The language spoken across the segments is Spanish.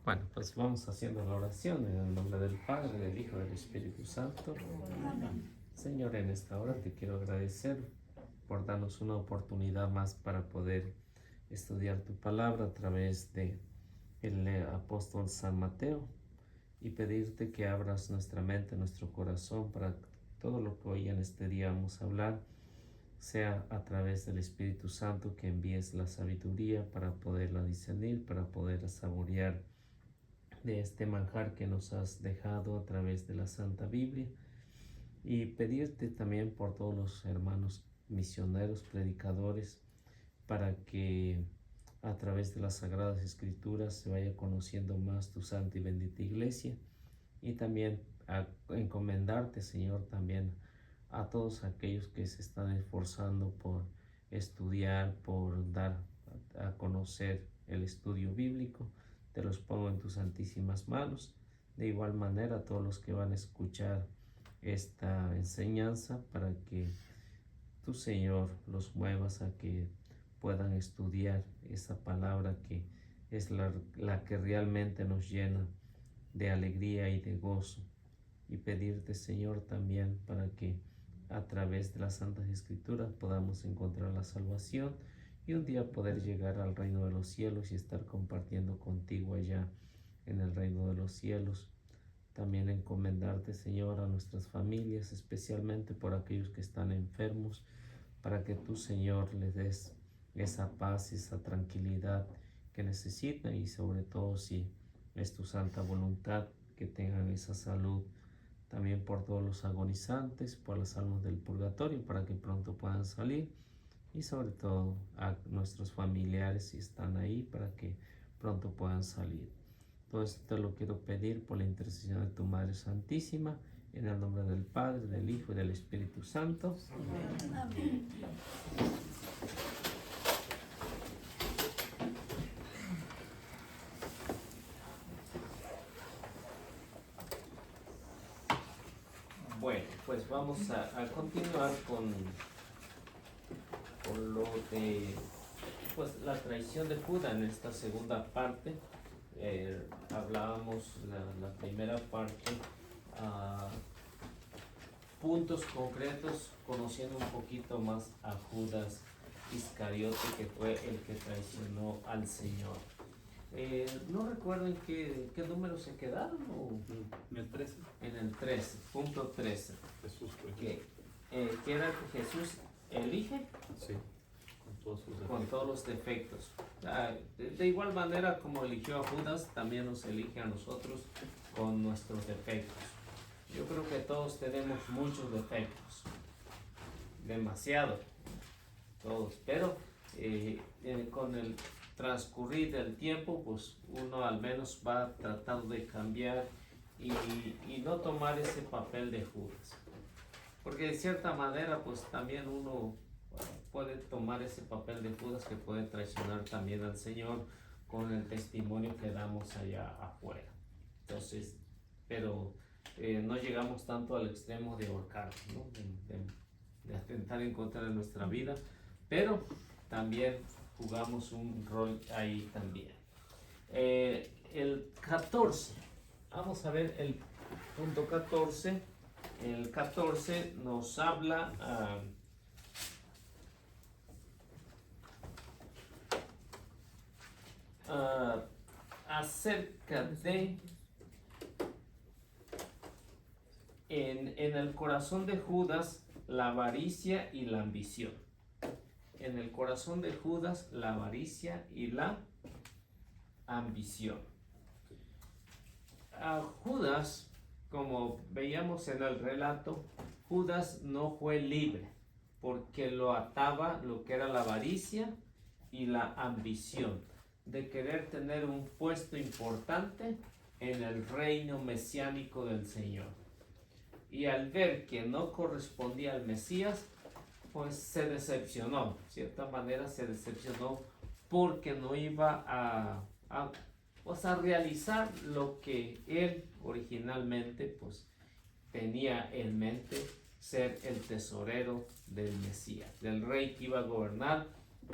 Bueno, pues vamos haciendo la oración en el nombre del Padre, del Hijo y del Espíritu Santo. Señor, en esta hora te quiero agradecer por darnos una oportunidad más para poder estudiar tu palabra a través de el apóstol San Mateo y pedirte que abras nuestra mente, nuestro corazón para todo lo que hoy en este día vamos a hablar sea a través del Espíritu Santo, que envíes la sabiduría para poderla discernir, para poder saborear de este manjar que nos has dejado a través de la Santa Biblia, y pedirte también por todos los hermanos misioneros, predicadores, para que a través de las Sagradas Escrituras se vaya conociendo más tu santa y bendita iglesia, y también a encomendarte, Señor, también a todos aquellos que se están esforzando por estudiar, por dar a conocer el estudio bíblico. Te los pongo en tus santísimas manos. De igual manera, a todos los que van a escuchar esta enseñanza, para que tu Señor los muevas a que puedan estudiar esa palabra que es la que realmente nos llena de alegría y de gozo, y pedirte, Señor, también para que a través de las Santas Escrituras podamos encontrar la salvación y un día poder llegar al reino de los cielos y estar compartiendo contigo allá en el reino de los cielos. También encomendarte, Señor, a nuestras familias, especialmente por aquellos que están enfermos, para que tú, Señor, les des esa paz, esa tranquilidad que necesitan, y sobre todo, si es tu santa voluntad, que tengan esa salud. También por todos los agonizantes, por las almas del purgatorio, para que pronto puedan salir, y sobre todo a nuestros familiares, si están ahí, para que pronto puedan salir. Todo esto te lo quiero pedir por la intercesión de tu Madre Santísima, en el nombre del Padre, del Hijo y del Espíritu Santo. Amén. Bueno, pues vamos a continuar con lo de pues la traición de Judas en esta segunda parte. Hablábamos la primera parte, puntos concretos, conociendo un poquito más a Judas Iscariote, que fue el que traicionó al Señor. No recuerdo en qué número se quedaron. En el 13. En el 13, punto 13. Jesús fue. Que era que Jesús elige. Sí, con todos sus defectos. Con todos los defectos. De igual manera como eligió a Judas, también nos elige a nosotros con nuestros defectos. Yo creo que todos tenemos muchos defectos, demasiado, todos, pero con el transcurrir del tiempo, pues uno al menos va tratando de cambiar y no tomar ese papel de Judas, porque de cierta manera pues también uno puede tomar ese papel de Judas, que puede traicionar también al Señor con el testimonio que damos allá afuera. Entonces, pero no llegamos tanto al extremo de ahorcar, ¿no? de atentar en contra de nuestra vida, pero también jugamos un rol ahí también. El 14, vamos a ver el punto 14. El 14 nos habla acerca de en el corazón de Judas la avaricia y la ambición. En el corazón de Judas la avaricia y la ambición. Judas, como veíamos en el relato, Judas no fue libre, porque lo ataba lo que era la avaricia y la ambición de querer tener un puesto importante en el reino mesiánico del Señor. Y al ver que no correspondía al Mesías, pues se decepcionó, de cierta manera se decepcionó, porque no iba a realizar lo que él originalmente pues tenía en mente, ser el tesorero del Mesías, del rey que iba a gobernar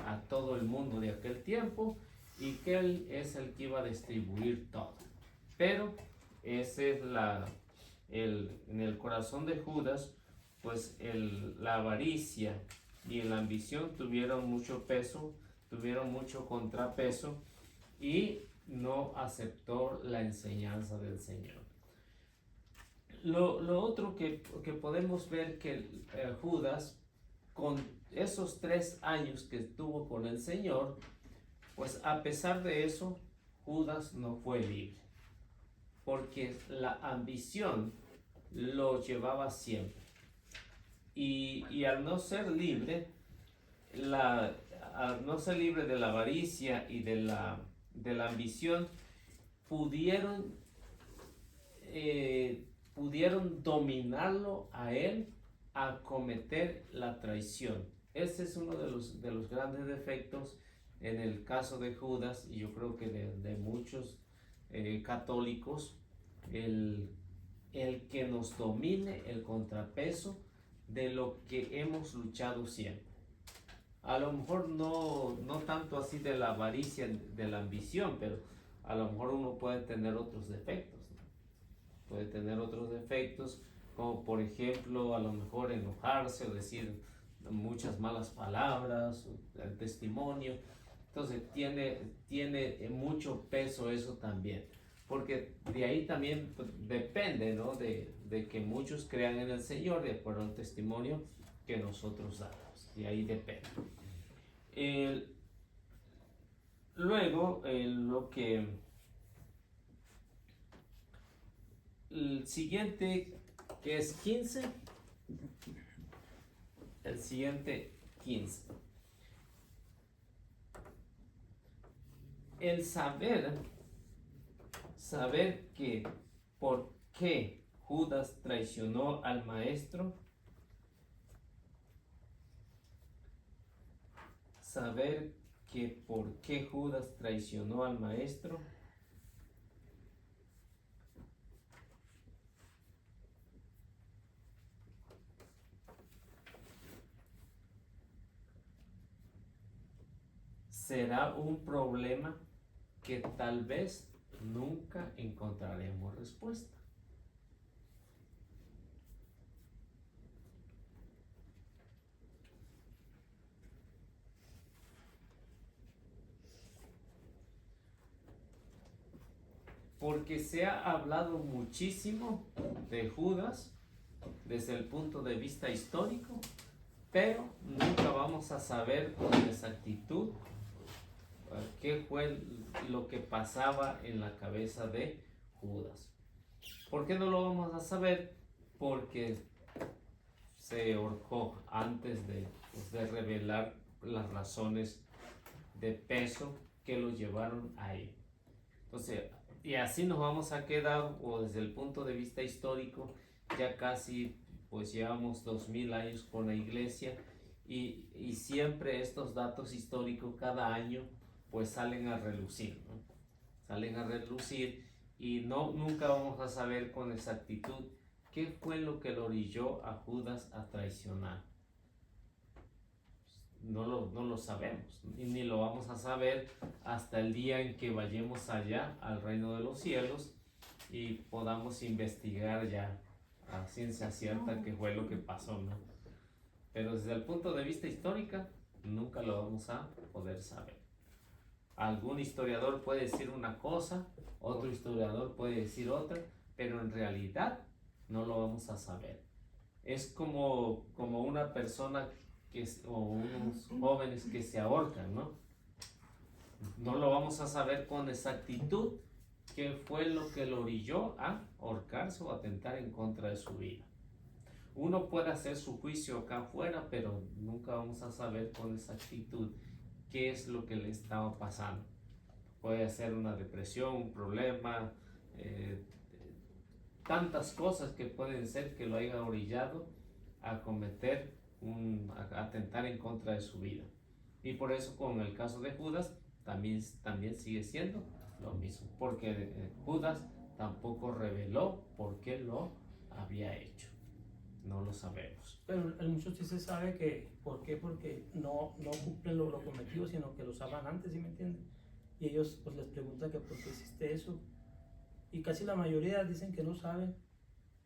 a todo el mundo de aquel tiempo, y que él es el que iba a distribuir todo. Pero ese es en el corazón de Judas, pues la avaricia y la ambición tuvieron mucho peso, tuvieron mucho contrapeso y no aceptó la enseñanza del Señor. Lo otro que podemos ver que Judas, con esos 3 años que estuvo con el Señor, pues a pesar de eso, Judas no fue libre, porque la ambición lo llevaba siempre. Y al no ser libre, al no ser libre de la avaricia y de la ambición, pudieron dominarlo a él a cometer la traición. Ese es uno de los grandes defectos en el caso de Judas, y yo creo que de muchos católicos, el que nos domine el contrapeso de lo que hemos luchado siempre. A lo mejor no tanto así de la avaricia, de la ambición, pero a lo mejor uno puede tener otros defectos, ¿no? Puede tener otros defectos, como por ejemplo a lo mejor enojarse o decir muchas malas palabras, el testimonio. Entonces tiene mucho peso eso también, porque de ahí también depende, ¿no? de que muchos crean en el Señor de acuerdo al testimonio que nosotros damos, y ahí depende. Luego, el siguiente, que es 15, el siguiente 15. El saber que por qué Judas traicionó al maestro, saber que por qué Judas traicionó al maestro, será un problema que tal vez nunca encontraremos respuesta. Porque se ha hablado muchísimo de Judas desde el punto de vista histórico, pero nunca vamos a saber con exactitud qué fue lo que pasaba en la cabeza de Judas. ¿Por qué no lo vamos a saber? Porque se ahorcó antes de revelar las razones de peso que lo llevaron ahí. Entonces, y así nos vamos a quedar, o desde el punto de vista histórico, ya casi pues llevamos 2000 años con la iglesia, y siempre estos datos históricos cada año pues salen a relucir, ¿no? Salen a relucir, y nunca vamos a saber con exactitud qué fue lo que lo orilló a Judas a traicionar. No lo sabemos, ni lo vamos a saber hasta el día en que vayamos allá al reino de los cielos y podamos investigar ya a ciencia cierta qué fue lo que pasó, ¿no? Pero desde el punto de vista histórico nunca lo vamos a poder saber. Algún historiador puede decir una cosa, otro historiador puede decir otra, pero en realidad no lo vamos a saber. Es como una persona o unos jóvenes que se ahorcan, ¿no? No lo vamos a saber con exactitud qué fue lo que lo orilló a ahorcarse o atentar en contra de su vida. Uno puede hacer su juicio acá afuera, pero nunca vamos a saber con exactitud qué es lo que le estaba pasando. Puede ser una depresión, un problema, tantas cosas que pueden ser que lo hayan orillado a cometer a atentar en contra de su vida. Y por eso con el caso de Judas también sigue siendo lo mismo, porque Judas tampoco reveló por qué lo había hecho. No lo sabemos. Pero el mucho sí se sabe que, ¿por qué? Porque no cumplen lo prometido, sino que lo saben antes, ¿sí me entiendes? y ellos pues les preguntan que por qué hiciste eso, y casi la mayoría dicen que no saben,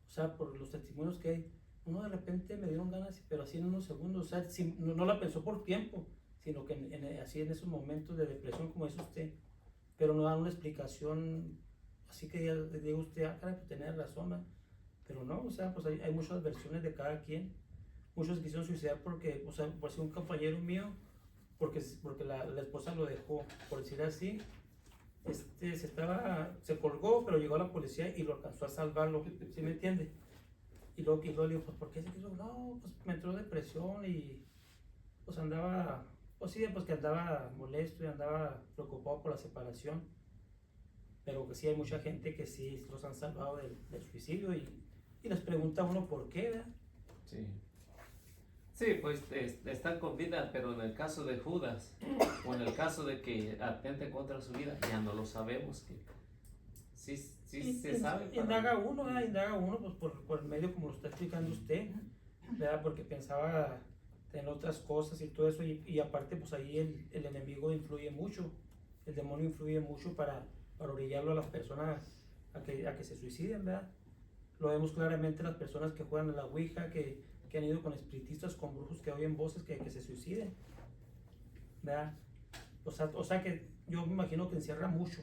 o sea, por los testimonios que hay. Uno de repente me dieron ganas, pero así en unos segundos, o sea, no la pensó por tiempo, sino que así en esos momentos de depresión, como dice usted, pero no dan una explicación, así que ya le digo a usted, ah, caray, pues tenía razón, ¿verdad? Pero no, o sea, pues hay muchas versiones de cada quien. Muchos se quisieron suicidar porque, o sea, por si un compañero mío, porque la esposa lo dejó, por decir así, se colgó, pero llegó la policía y lo alcanzó a salvarlo, ¿sí me entiende? Y luego le digo, pues ¿por qué se quiso? No, pues me entró depresión y pues andaba, pues sí, pues que andaba molesto y andaba preocupado por la separación, pero que sí hay mucha gente que sí los han salvado del suicidio y les pregunta a uno por qué, ¿verdad? Sí. Sí, pues están con vida, pero en el caso de Judas, o en el caso de que atente contra su vida, ya no lo sabemos. Que sí, sí se sabe. Indaga uno, ¿verdad? Indaga uno pues por el medio como lo está explicando usted, ¿verdad? Porque pensaba en otras cosas y todo eso, y aparte pues ahí el enemigo influye mucho, el demonio influye mucho para orillarlo a las personas a que se suiciden, ¿verdad? Lo vemos claramente en las personas que juegan a la Ouija, que han ido con espiritistas, con brujos que oyen voces que se suiciden, ¿verdad? O sea que yo me imagino que encierra mucho.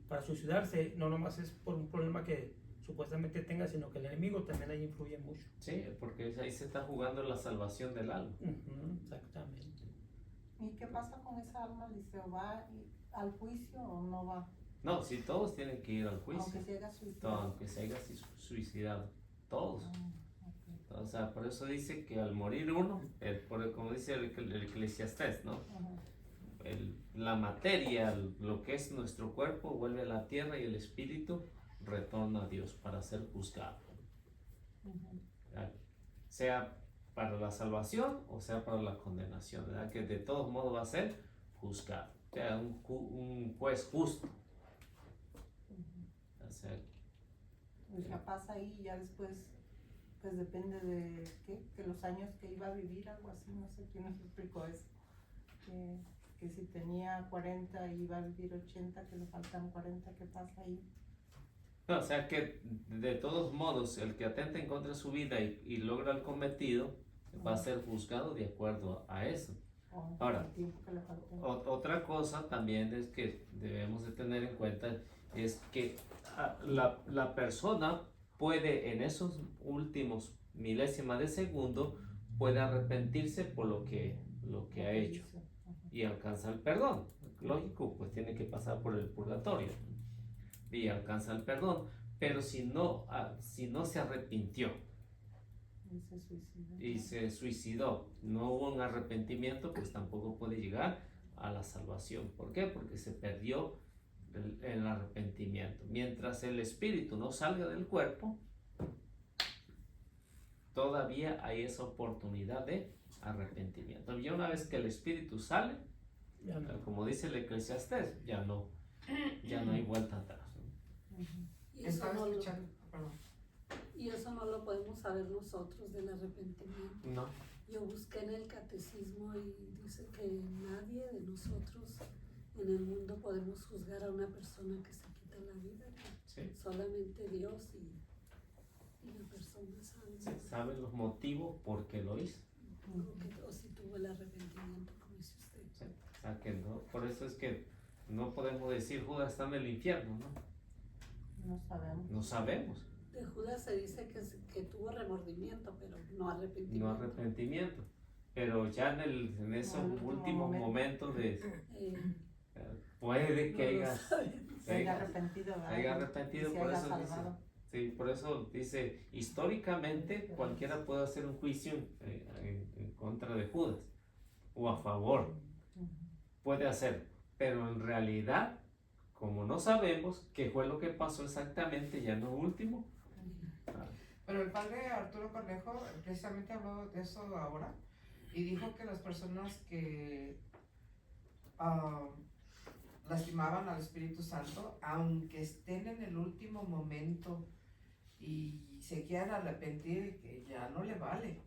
Para suicidarse no nomás es por un problema que supuestamente tenga, sino que el enemigo también ahí influye mucho. Sí, porque ahí se está jugando la salvación del alma. Exactamente. ¿Y qué pasa con esa alma, Liceo? ¿Va al juicio o no va? No, si todos tienen que ir al juicio. Aunque se haya suicidado. Aunque se haya suicidado. Todos. Okay. O sea, por eso dice que al morir uno, como dice el Eclesiastés, ¿no? La materia, lo que es nuestro cuerpo, vuelve a la tierra y el espíritu retorna a Dios para ser juzgado. Sea para la salvación o sea para la condenación, ¿verdad? Que de todos modos va a ser juzgado. O sea, un juez justo. O sea, Y ya pasa ahí y ya después, pues depende de que los años que iba a vivir, algo así, no sé quién nos explicó eso. Que si tenía 40 y iba a vivir 80, que le faltan 40, ¿qué pasa ahí? no, o sea que de todos modos el que atenta en contra de su vida y logra el cometido va a ser juzgado de acuerdo a eso. Ahora, El tiempo que le faltó. otra cosa también es que debemos de tener en cuenta es que la persona puede en esos últimos milésimas de segundo puede arrepentirse por lo que ha hecho y alcanza el perdón. Lógico, pues tiene que pasar por el purgatorio y alcanza el perdón, pero si no se arrepintió y se suicidó, no hubo un arrepentimiento, pues tampoco puede llegar a la salvación. ¿Por qué? Porque se perdió el arrepentimiento. Mientras el espíritu no salga del cuerpo, todavía hay esa oportunidad de arrepentimiento. Y una vez que el espíritu sale, como dice el Eclesiastés, ya no hay vuelta atrás. Y eso no lo podemos saber nosotros del arrepentimiento. No. Yo busqué en el catecismo y dice que nadie de nosotros en el mundo podemos juzgar a una persona que se quita la vida. Sí. Solamente Dios y la persona sabe. Se saben los motivos por qué lo hizo. O si tuvo el arrepentimiento, como dice usted. Sí. O sea que no, por eso es que no podemos decir Judas está en el infierno, ¿no? No sabemos. No sabemos. De Judas se dice que tuvo remordimiento, pero no arrepentimiento. No arrepentimiento. Pero ya en esos últimos momentos de puede que se haya arrepentido, por eso dice. Sí, por eso dice, históricamente cualquiera puede hacer un juicio en contra de Judas o a favor. Puede hacer, pero en realidad, como no sabemos qué fue lo que pasó exactamente ya en lo último. Pero el padre Arturo Cornejo precisamente habló de eso ahora y dijo que las personas que lastimaban al Espíritu Santo, aunque estén en el último momento y se quieran arrepentir, que ya no le vale,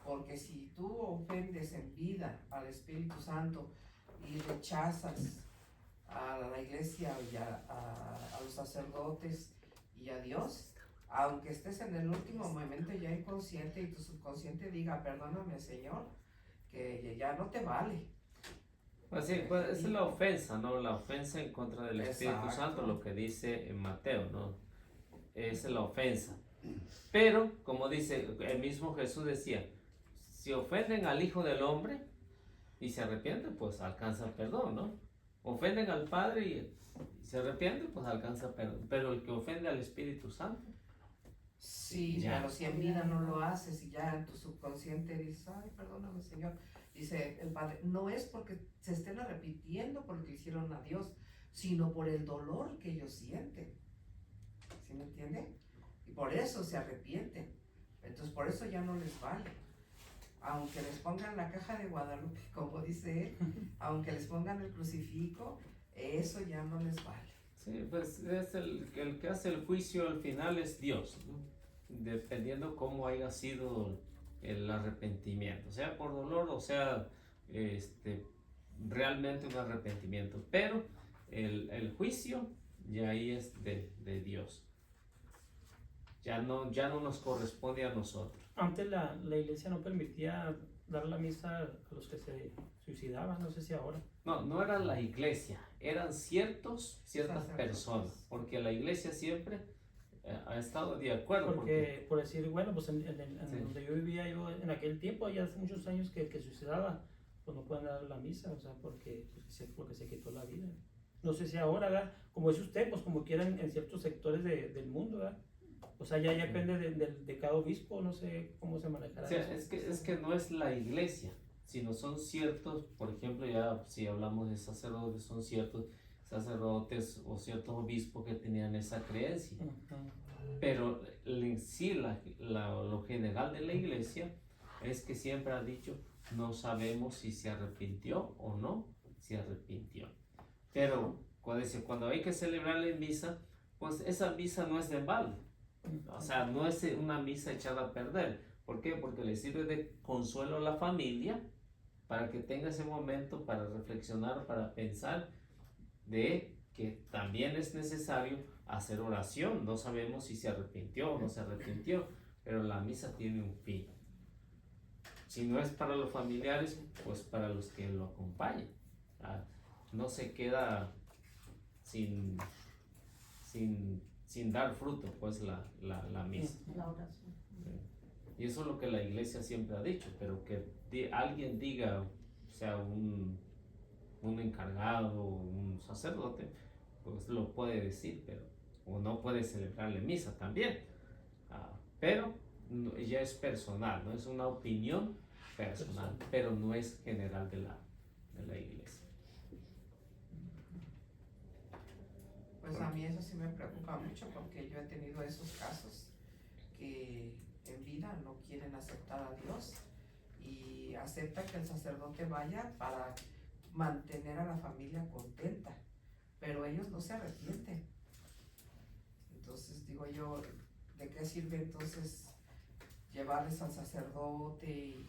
porque si tú ofendes en vida al Espíritu Santo y rechazas a la iglesia y a los sacerdotes y a Dios, aunque estés en el último momento ya inconsciente y tu subconsciente diga, perdóname Señor, que ya no te vale. Pues sí, pues esa es la ofensa, ¿no? La ofensa en contra del Espíritu Exacto. Santo, lo que dice en Mateo, ¿no? Esa es la ofensa. Pero, como dice, el mismo Jesús decía, si ofenden al Hijo del Hombre y se arrepienten, pues alcanza perdón, ¿no? Ofenden al Padre y se arrepienten, pues alcanza perdón. Pero el que ofende al Espíritu Santo, Sí, Ya. pero si en vida no lo haces y ya en tu subconsciente dices, ay, perdóname Señor, dice el Padre, no es porque se estén arrepintiendo por lo que hicieron a Dios, sino por el dolor que ellos sienten. ¿Sí me entiende? Y por eso se arrepienten. Entonces por eso ya no les vale. Aunque les pongan la caja de Guadalupe, como dice él, aunque les pongan el crucifijo, eso ya no les vale. sí, pues es el que hace el juicio al final es Dios, ¿no? Dependiendo cómo haya sido el arrepentimiento, sea por dolor o sea realmente un arrepentimiento, pero el juicio ya ahí es de Dios, ya no nos corresponde a nosotros. Antes la iglesia no permitía dar la misa a los que se suicidaban, no sé si ahora. No era la iglesia, eran ciertas Sacerdotes. personas, porque la iglesia siempre ha estado de acuerdo. Porque, por decir, bueno, pues en Sí. donde yo vivía yo en aquel tiempo, ya hace muchos años que el que suicidaba, pues no pueden dar la misa, o sea, porque se quitó la vida. No sé si ahora, ¿verdad? Como dice usted, pues como quieran en ciertos sectores del mundo, ¿verdad? O sea, ya depende de cada obispo, no sé cómo se manejará O sea, eso. es que no es la iglesia, sino son ciertos, por ejemplo, ya si hablamos de sacerdotes, son ciertos sacerdotes o ciertos obispos que tenían esa creencia. Ujú. Pero en sí, lo general de la iglesia es que siempre ha dicho, no sabemos si se arrepintió o no se arrepintió. Pero cuando hay que celebrarle misa, pues esa misa no es de balde. O sea, no es una misa echada a perder. ¿Por qué? Porque le sirve de consuelo a la familia para que tenga ese momento para reflexionar, para pensar de que también es necesario hacer oración. No sabemos si se arrepintió o no se arrepintió, pero la misa tiene un fin. Si no es para los familiares, pues para los que lo acompañan. No se queda sin dar fruto, pues la misa. La oración. Y eso es lo que la iglesia siempre ha dicho, pero que alguien diga, o sea, un encargado, un sacerdote, pues lo puede decir, pero o no puede celebrarle misa también. Pero ya es personal, no es una opinión personal, pero no es general de la iglesia. Pues a mí eso sí me preocupa mucho porque yo he tenido esos casos que en vida no quieren aceptar a Dios y aceptan que el sacerdote vaya para mantener a la familia contenta, pero ellos no se arrepienten. Entonces digo yo, ¿de qué sirve entonces llevarles al sacerdote y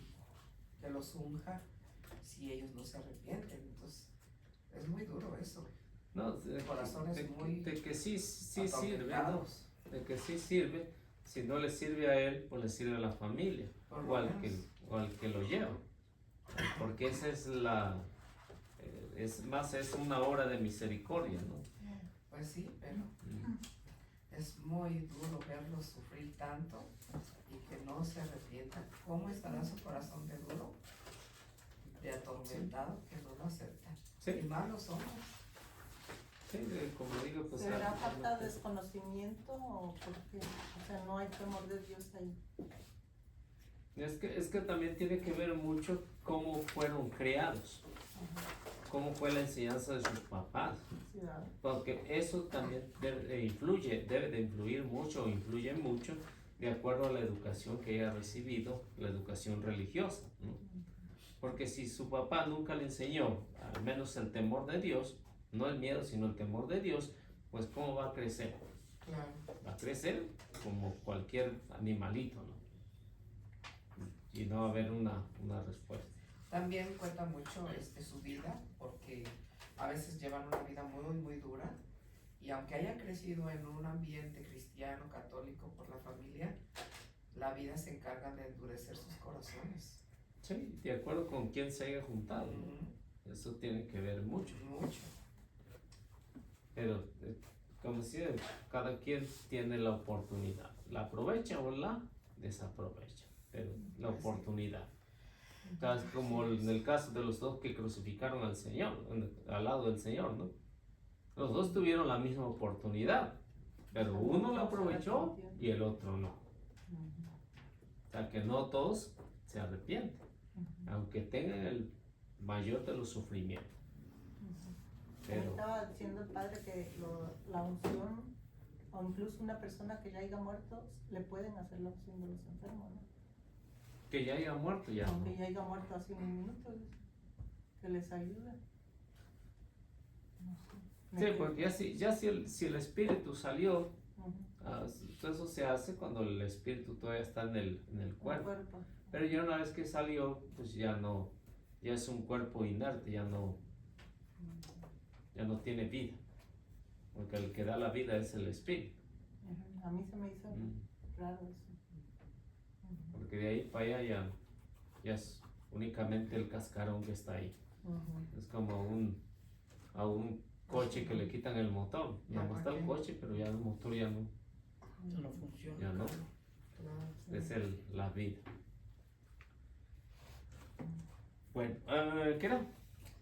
que los unja si ellos no se arrepienten? Entonces es muy duro eso. No, de Corazones muy que sí sirve, ¿no? atormentados. De que sí sirve. Si no le sirve a él, pues le sirve a la familia Por o lo al menos. que lo lleva, porque esa es es una obra de misericordia, ¿no? Pues sí, pero es muy duro verlos sufrir tanto y que no se arrepientan. ¿Cómo estará su corazón de duro, de atormentado, que no lo aceptan? Sí. Y más los hombres. Sí, como digo, pues ¿Será falta de desconocimiento o por qué? O sea, no hay temor de Dios ahí. es que también tiene que ver mucho cómo fueron criados, cómo fue la enseñanza de sus papás, Sí, ¿verdad? porque eso también debe de influir mucho o influye mucho de acuerdo a la educación que haya recibido, la educación religiosa, ¿no? Porque si su papá nunca le enseñó al menos el temor de Dios, no el miedo sino el temor de Dios, pues ¿cómo va a crecer? Claro. Va a crecer como cualquier animalito, ¿no? Y no va a haber una respuesta. También cuenta mucho su vida, porque a veces llevan una vida muy, muy dura y aunque hayan crecido en un ambiente cristiano, católico por la familia, la vida se encarga de endurecer sus corazones. Sí, de acuerdo con quién se haya juntado, ¿no? Eso tiene que ver mucho. Mucho. Pero, como decía, cada quien tiene la oportunidad. La aprovecha o la desaprovecha. Pero la oportunidad. Tal como en el caso de los dos que crucificaron al Señor, al lado del Señor, ¿no? Los dos tuvieron la misma oportunidad, pero uno la aprovechó y el otro no. O sea que no todos se arrepienten, aunque tengan el mayor de los sufrimientos. Pero Estaba diciendo el padre que la unción, o incluso una persona que ya haya muerto, le pueden hacer la unción de los enfermos, ¿no? que ya haya muerto, ya Aunque no. ya haya muerto hace unos minutos, que les ayude. No sé. Sí, porque ya si el espíritu salió, Ujú. eso se hace cuando el espíritu todavía está en el El cuerpo. cuerpo. Pero ya una vez que salió, pues ya no, ya es un cuerpo inerte, ya no tiene vida. Porque el que da la vida es el espíritu. Ujú. A mí se me hizo raro eso. Ujú. Porque de ahí para allá ya es únicamente el cascarón que está ahí. Ujú. Es como a un coche que le quitan el motor. Nada más está el coche, pero ya el motor ya no. Ya no funciona. Ya no. Es la vida. Bueno, ¿qué era?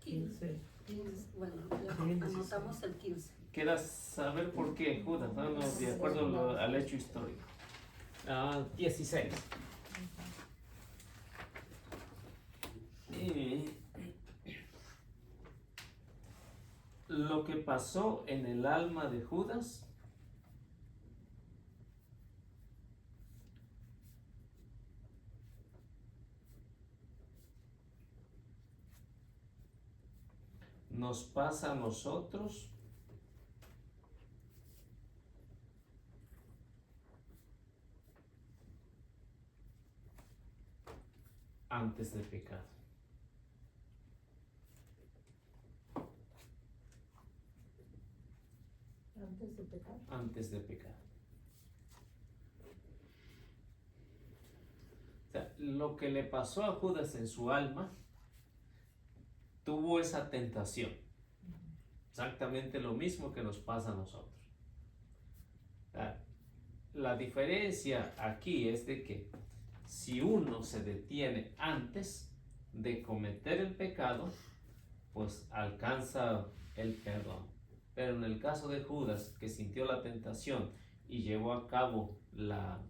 15. 15, bueno, ya Sí, 16. anotamos el 15. ¿Quieras saber por qué Judas? No, de acuerdo al hecho histórico. 16. Lo que pasó en el alma de Judas nos pasa a nosotros antes de pecar. Antes de pecar. Antes de pecar. O sea, lo que le pasó a Judas en su alma, tuvo esa tentación. Exactamente lo mismo que nos pasa a nosotros. O sea, la diferencia aquí es de que si uno se detiene antes de cometer el pecado, pues alcanza el perdón. Pero en el caso de Judas, que sintió la tentación y llevó a cabo la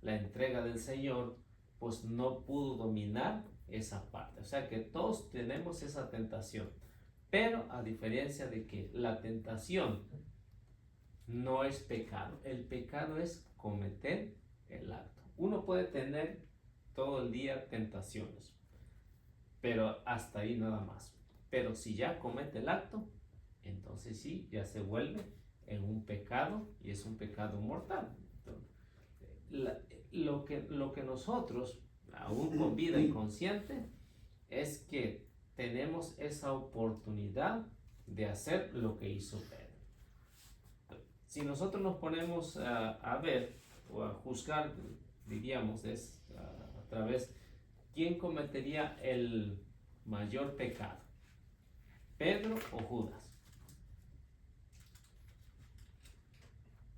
entrega del Señor, pues no pudo dominar esa parte. O sea que todos tenemos esa tentación, pero a diferencia de que la tentación no es pecado, el pecado es cometer el acto. Uno puede tener todo el día tentaciones, pero hasta ahí nada más. Pero si ya comete el acto, entonces sí, ya se vuelve en un pecado y es un pecado mortal. Lo que nosotros, aún con vida y consciente, es que tenemos esa oportunidad de hacer lo que hizo Pedro. Si nosotros nos ponemos a ver o a juzgar, diríamos, a través, ¿quién cometería el mayor pecado? ¿Pedro o Judas?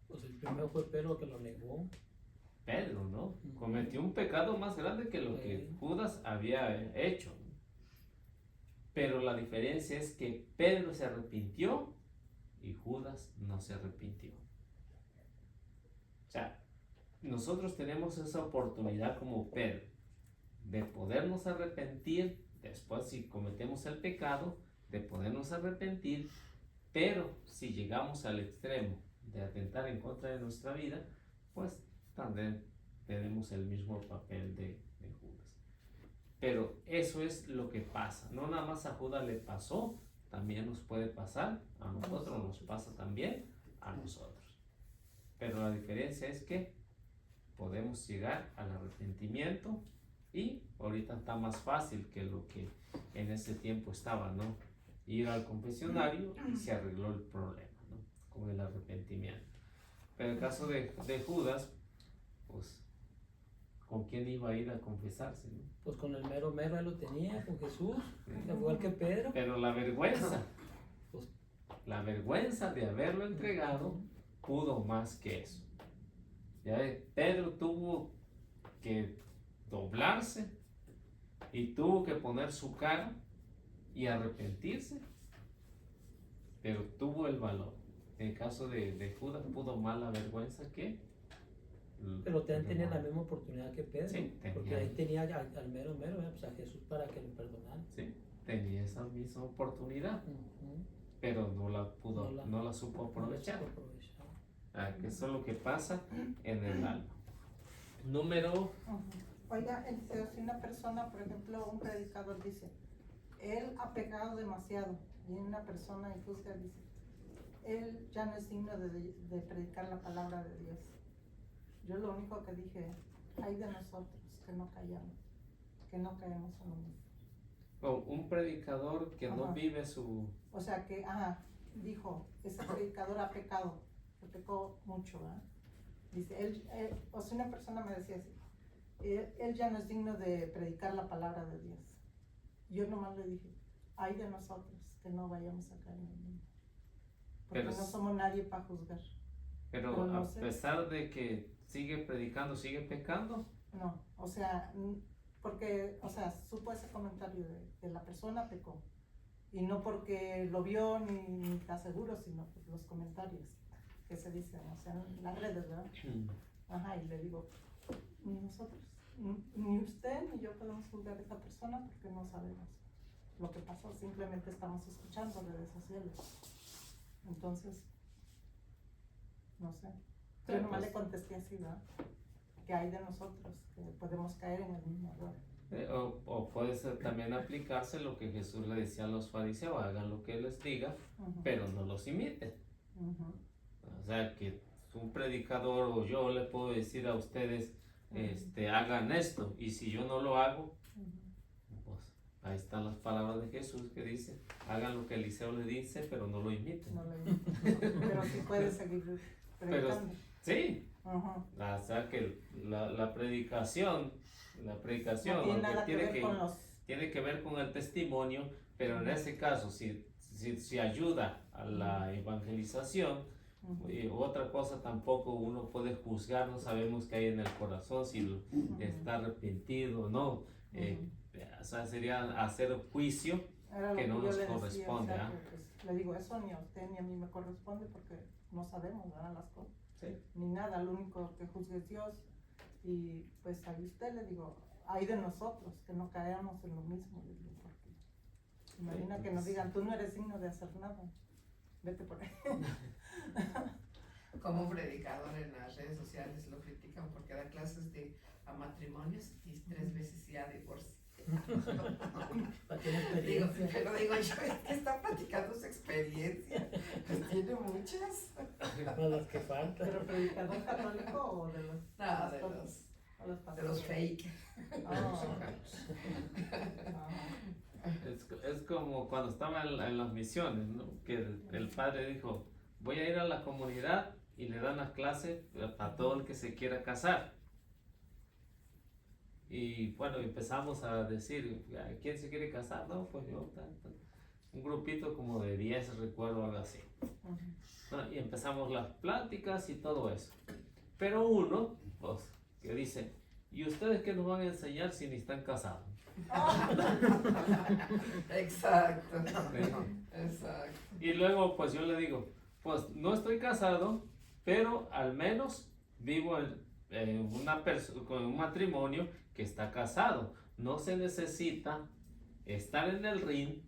Pues el primero fue Pedro que lo negó. Pedro, ¿no? Cometió un pecado más grande que lo que Judas había hecho. Pero la diferencia es que Pedro se arrepintió y Judas no se arrepintió. O sea, nosotros tenemos esa oportunidad como Pedro de podernos arrepentir después si cometemos el pecado, de podernos arrepentir, pero si llegamos al extremo de atentar en contra de nuestra vida, pues también tenemos el mismo papel de Judas. Pero eso es lo que pasa. No nada más a Judas le pasó, también nos puede pasar, a nosotros nos pasa también a nosotros. Pero la diferencia es que podemos llegar al arrepentimiento y ahorita está más fácil que lo que en ese tiempo estaba, ¿no? ir al confesionario y se arregló el problema, ¿no? Con el arrepentimiento. Pero en el caso de Judas, pues, ¿con quién iba a ir a confesarse, no? Pues con el mero mero él lo tenía, con Jesús, igual que Pedro. Pero la vergüenza, Pues, la vergüenza de haberlo entregado pudo más que eso. Ya ves, Pedro tuvo que doblarse y tuvo que poner su cara y arrepentirse, pero tuvo el valor. En el caso de Judas pudo más la vergüenza que... pero también tenía la misma oportunidad que Pedro, Sí, tenía. porque ahí tenía al mero mero, pues a Jesús para que le perdonara. Sí, tenía esa misma oportunidad, Ujú. pero no la pudo, no la supo No lo aprovechar. supo aprovechar. Que eso es lo que pasa en el alma. Número... Ujú. Oiga, si una persona, por ejemplo, un predicador dice, él ha pecado demasiado, y una persona y juzga dice, él ya no es digno de predicar la palabra de Dios. Yo lo único que dije, hay de nosotros que no callamos, que no caemos en lo mismo. un predicador que no Ajá. vive su... O sea que, dijo, ese predicador ha pecado, que pecó mucho, ¿verdad? Dice, o sea, una persona me decía así, él ya no es digno de predicar la palabra de Dios. Yo nomás le dije, hay de nosotros que no vayamos a caer en el mismo. Porque Pero no somos nadie para juzgar. Pero Pero no a sé. pesar de que sigue predicando, sigue pecando. No, o sea, porque, o sea, supo ese comentario de la persona pecó. Y no porque lo vio ni está seguro, sino por los comentarios que se dicen, o sea, en las redes, ¿verdad? Ajá, y le digo, ni nosotros, ni usted ni yo podemos juzgar a esa persona porque no sabemos lo que pasó, simplemente estamos escuchando redes sociales. Entonces, no sé. Yo nomás le contesté así, ¿verdad? Que hay de nosotros, que podemos caer en el mismo error. O puede ser también aplicarse lo que Jesús le decía a los fariseos, hagan lo que Él les diga, Ujú, pero no los imiten. ujú, O sea, que un predicador o yo le puedo decir a ustedes, hagan esto, y si yo no lo hago, ujú. pues ahí están las palabras de Jesús que dice, hagan lo que Eliseo le dice, pero no lo imiten. No le pero sí puede seguir predicando. Sí, Ajá. o sea que la predicación, No tiene aunque nada que ver con los... tiene que ver con el testimonio, pero en ese caso, si ayuda a la evangelización, Ujú, otra cosa tampoco uno puede juzgar, no sabemos qué hay en el corazón, si ujú. está arrepentido o no. O sea, sería hacer juicio Era lo que no yo nos le decía, corresponde. o sea, que, pues, le digo, eso ni a usted ni a mí me corresponde porque no sabemos, ¿verdad? Las cosas. Sí. Ni nada, lo único que juzgue es Dios. Y pues a usted le digo, hay de nosotros que no caemos en lo mismo. Le digo, porque imagina que nos digan, tú no eres digno de hacer nada, vete por ahí. Como un predicador en las redes sociales lo critican porque da clases a matrimonios y 3 veces ya divorcio. Para que la Digo, experiencia. pero digo yo, es que está platicando su experiencia, pues tiene muchas. Para las que faltan. ¿Pero predicador católico o de los? No, de o los de los pastores? fake. Es como cuando estaba en las misiones, ¿no? Que el padre dijo, voy a ir a la comunidad y le dan las clases a todo el que se quiera casar. Y bueno, empezamos a decir, ¿quién se quiere casar? No, pues yo, un grupito como de 10, recuerdo, algo así. Ujú. ¿No? Y empezamos las pláticas y todo eso. Pero uno, pues, que dice, ¿y ustedes qué nos van a enseñar si ni están casados? Exacto. Sí. Exacto. Y luego, pues yo le digo, pues no estoy casado, pero al menos vivo con un matrimonio que está casado. No se necesita estar en el ring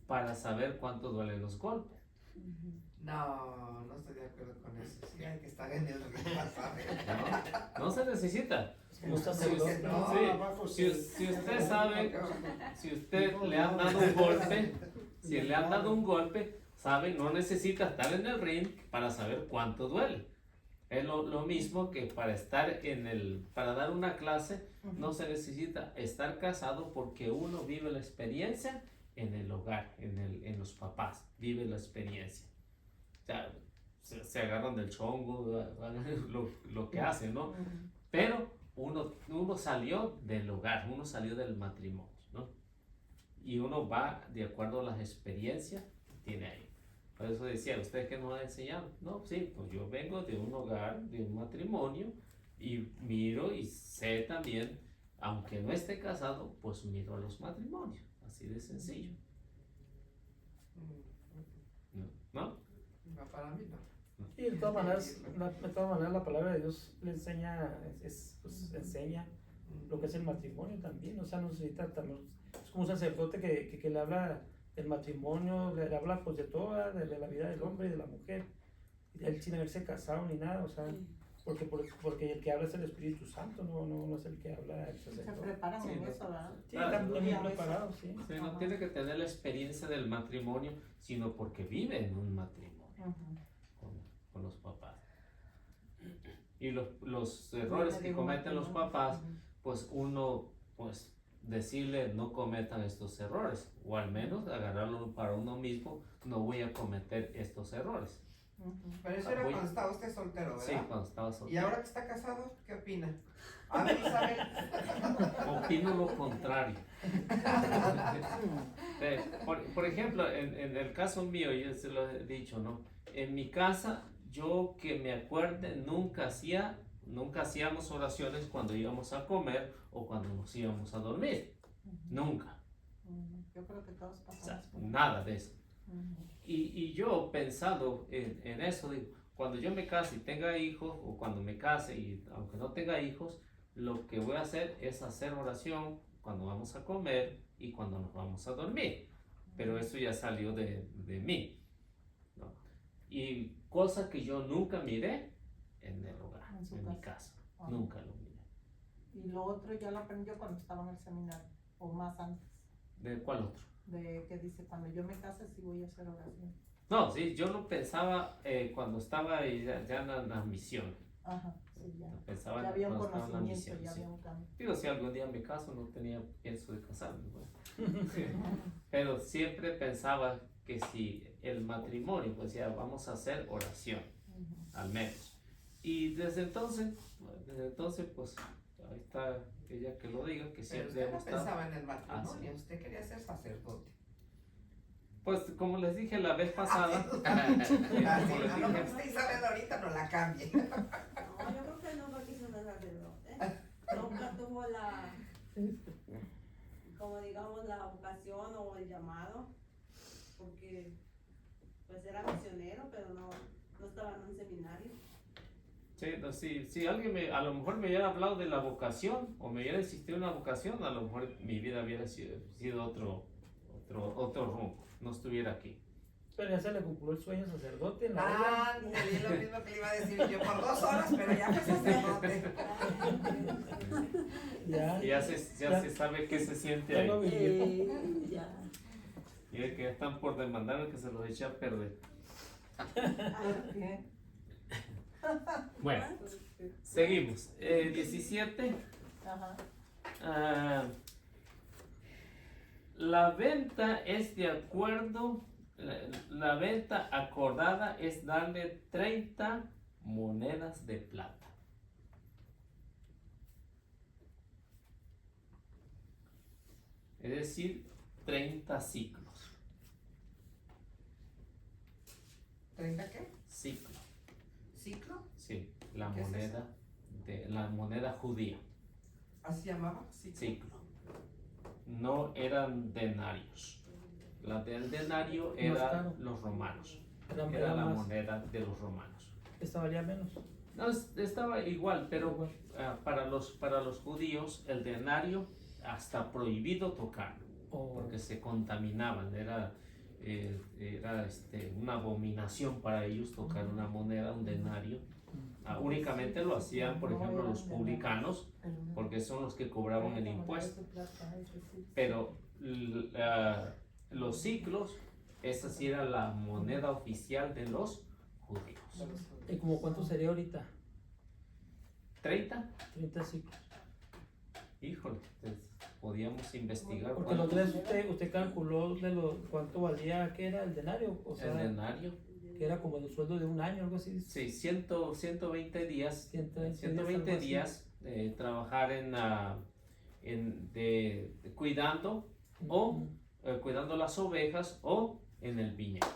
para saber cuánto duelen los golpes. No, no estoy de acuerdo con eso. Sí, hay que estar en el repasaje. ¿No? No se necesita. ¿No estás Sí, seguro? sí, no. Sí, si usted sabe, si usted le han dado un golpe, si le han dado un golpe, sabe, no necesita estar en el ring para saber cuánto duele. Es lo mismo que para estar para dar una clase, no se necesita estar casado porque uno vive la experiencia en el hogar, en los papás, vive la experiencia. O sea, se agarran del chongo, hagan lo que hacen, ¿no? Pero uno salió del hogar, uno salió del matrimonio, ¿no? Y uno va de acuerdo a las experiencias que tiene ahí. Por eso decía, ¿usted qué nos ha enseñado? No, sí, pues yo vengo de un hogar, de un matrimonio, y miro y sé también, aunque no esté casado, pues miro a los matrimonios, así de sencillo, ¿no? No, para mí no. Y de todas maneras, la palabra de Dios le enseña, pues, enseña lo que es el matrimonio también. O sea, no necesita, es como un sacerdote que le habla del matrimonio, le habla pues de toda, de la vida del hombre y de la mujer. Él sin haberse casado ni nada, o sea, porque el que habla es el Espíritu Santo, no es el que habla el Se sacerdote. preparan Sí, en no. eso, ¿verdad? Sí, Ah, están muy bien no, preparados, sí. Sí, no Ajá. tiene que tener la experiencia del matrimonio, sino porque vive en un matrimonio con los papás. Y los errores que cometen los papás, pues uno, pues decirle no cometan estos errores, o al menos agarrarlo para uno mismo, no voy a cometer estos errores. Pero eso era Voy- cuando estaba usted soltero, ¿verdad? Sí, cuando estaba Y soltero. ahora que está casado, ¿qué opina? A ver, Isabel. Opino lo contrario. Por ejemplo, en el caso mío, yo se lo he dicho, ¿no? En mi casa, yo que me acuerde, nunca hacíamos oraciones cuando íbamos a comer o cuando nos íbamos a dormir. Nunca. Yo creo que todos O sea, pasamos por nada de eso. Ujú. Y yo pensando en eso, digo, cuando yo me case y tenga hijos, o cuando me case y aunque no tenga hijos, lo que voy a hacer es hacer oración cuando vamos a comer y cuando nos vamos a dormir. Pero eso ya salió de mí, ¿no? Y cosa que yo nunca miré en el hogar, En su en mi casa. casa. Ajá. Nunca lo miré. Y lo otro ya lo aprendió cuando estaba en el seminario, o más antes, ¿De cuál otro? de que dice, cuando yo me case sí voy a hacer oración. No, sí, yo lo pensaba cuando estaba ya en la misión. Ajá, sí, ya. Lo pensaba Ya había un cuando estaba en la conocimiento, misión, ya sí. había un cambio. Digo, si algún día me caso, no tenía pienso de casarme, bueno. Pero siempre pensaba que si el matrimonio, pues ya vamos a hacer oración, al menos. Y desde entonces, pues ahí está ella que lo diga, que Pero siempre usted no hemos estado. pensaba en el matrimonio, sí. usted quería ser sacerdote. Pues como les dije la vez pasada, Así, como les a lo que dije, usted Isabel ahorita no la cambie. No, yo creo que nunca quiso ser sacerdote. Nunca tuvo como digamos, la vocación o el llamado, porque pues era misionero, pero no estaba en un seminario. sí, no, si alguien a lo mejor me hubiera hablado de la vocación o me hubiera existido una vocación, a lo mejor mi vida hubiera sido otro rumbo, no estuviera aquí. Pero ya se le cumplió el sueño sacerdote en la vida. Es lo mismo que le iba a decir yo por 2 horas, pero ya fue sacerdote. Ya, Ya se sabe qué se siente ya lo ahí. vivió. Ya. Y es que ya están por demandar que se los eche a perder. Bien. Bueno, seguimos. 17. Ajá. La venta es de acuerdo, la venta acordada es darle 30 monedas de plata. Es decir, 30 ciclos. ¿30 qué? Ciclo, ¿Ciclo? sí, la ¿Qué es moneda la moneda judía. ¿Así llamaba? ¿Ciclo? Ciclo. No eran denarios. La del denario Más era caro. los romanos. Era Era la más. moneda de los romanos. Esta valía menos. No, estaba igual, pero para los judíos el denario hasta prohibido tocarlo, O porque se contaminaban, era una abominación para ellos tocar una moneda, un denario. Únicamente lo hacían, por ejemplo, los publicanos, porque son los que cobraban el impuesto. Pero los ciclos, esa sí era la moneda oficial de los judíos. ¿Y como cuánto sería ahorita? 30, 30 ciclos. híjole, podíamos investigar Porque los cuánto tres usted calculó cuánto valía, ¿qué era el denario? O sea, el denario. que era como el sueldo de un año, algo así. Sí, 120 días. 120 120 días trabajar de cuidando o cuidando las ovejas o en el viñedo.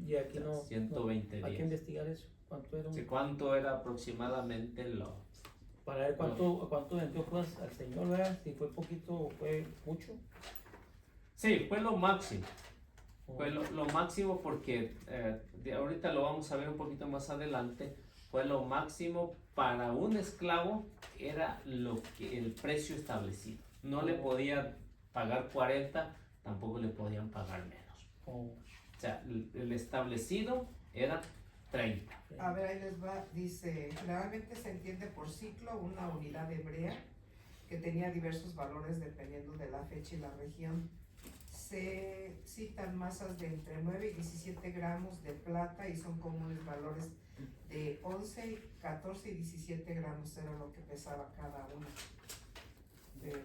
Y aquí no. 120 Hay que días. investigar eso. ¿Cuánto era? Sí, ¿cuánto era aproximadamente Para ver cuánto vendió pues al Señor, ¿verdad? Si fue poquito o fue mucho. Sí, fue lo máximo. O- Fue lo máximo porque ahorita lo vamos a ver un poquito más adelante. Fue lo máximo para un esclavo, era el precio establecido. No le podían pagar 40, tampoco le podían pagar menos. o- O sea, el establecido era 30. A ver, ahí les va, dice, generalmente se entiende por ciclo una unidad hebrea que tenía diversos valores dependiendo de la fecha y la región. Se citan masas de entre 9 y 17 gramos de plata y son comunes valores de 11, 14 y 17 gramos, era lo que pesaba cada una. Pero,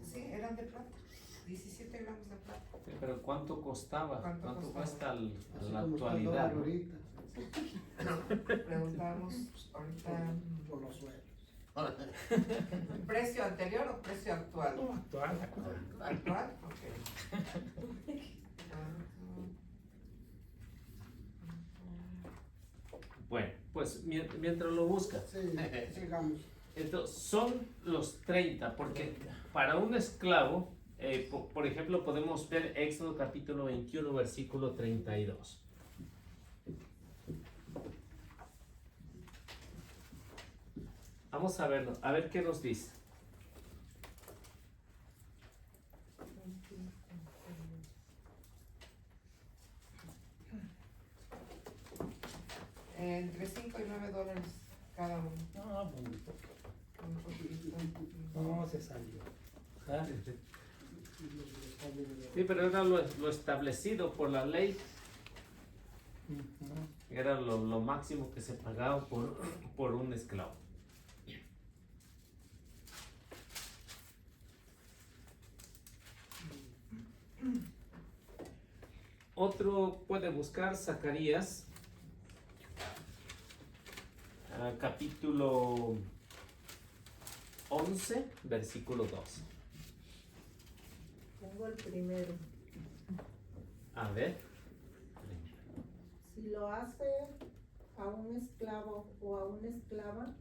sí, eran de plata, 17 gramos de plata. Sí, pero ¿cuánto costaba? ¿Cuánto ¿Cuánto costaba? cuesta Así la como está el actualidad? dólar ¿No? ahorita, Preguntamos ahorita, por los suelos. ¿precio anterior o precio actual? Actual. ¿Actual? Ok. Bueno, pues mientras lo busca. Sí, sigamos. Entonces, son los 30, porque para un esclavo, por ejemplo, podemos ver Éxodo capítulo 21, versículo 32. Vamos a verlo, a ver qué nos dice. Entre 5 y 9 dólares cada uno. No, muy poco. Un poquito. No, se salió. ¿Ah? Sí, pero era lo establecido por la ley, Ujú. era lo máximo que se pagaba por un esclavo. Otro puede buscar Zacarías, capítulo 11, versículo 12. Tengo el primero. A ver. Si lo hace a un esclavo o a una esclava,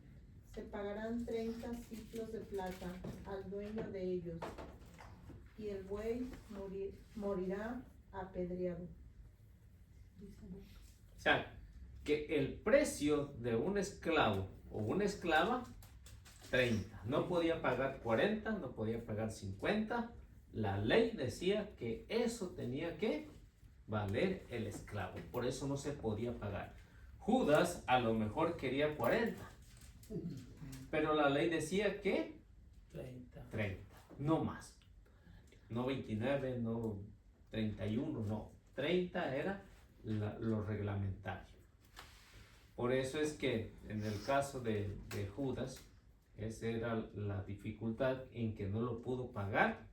se pagarán 30 ciclos de plata al dueño de ellos, y el buey morirá apedreado. O sea, que el precio de un esclavo o una esclava, 30. No podía pagar 40, no podía pagar 50. La ley decía que eso tenía que valer el esclavo. Por eso no se podía pagar. Judas a lo mejor quería 40. Pero la ley decía que 30, no más. No 29, no 31, no. 30 era lo reglamentario. Por eso es que en el caso de Judas, esa era la dificultad en que no lo pudo pagar,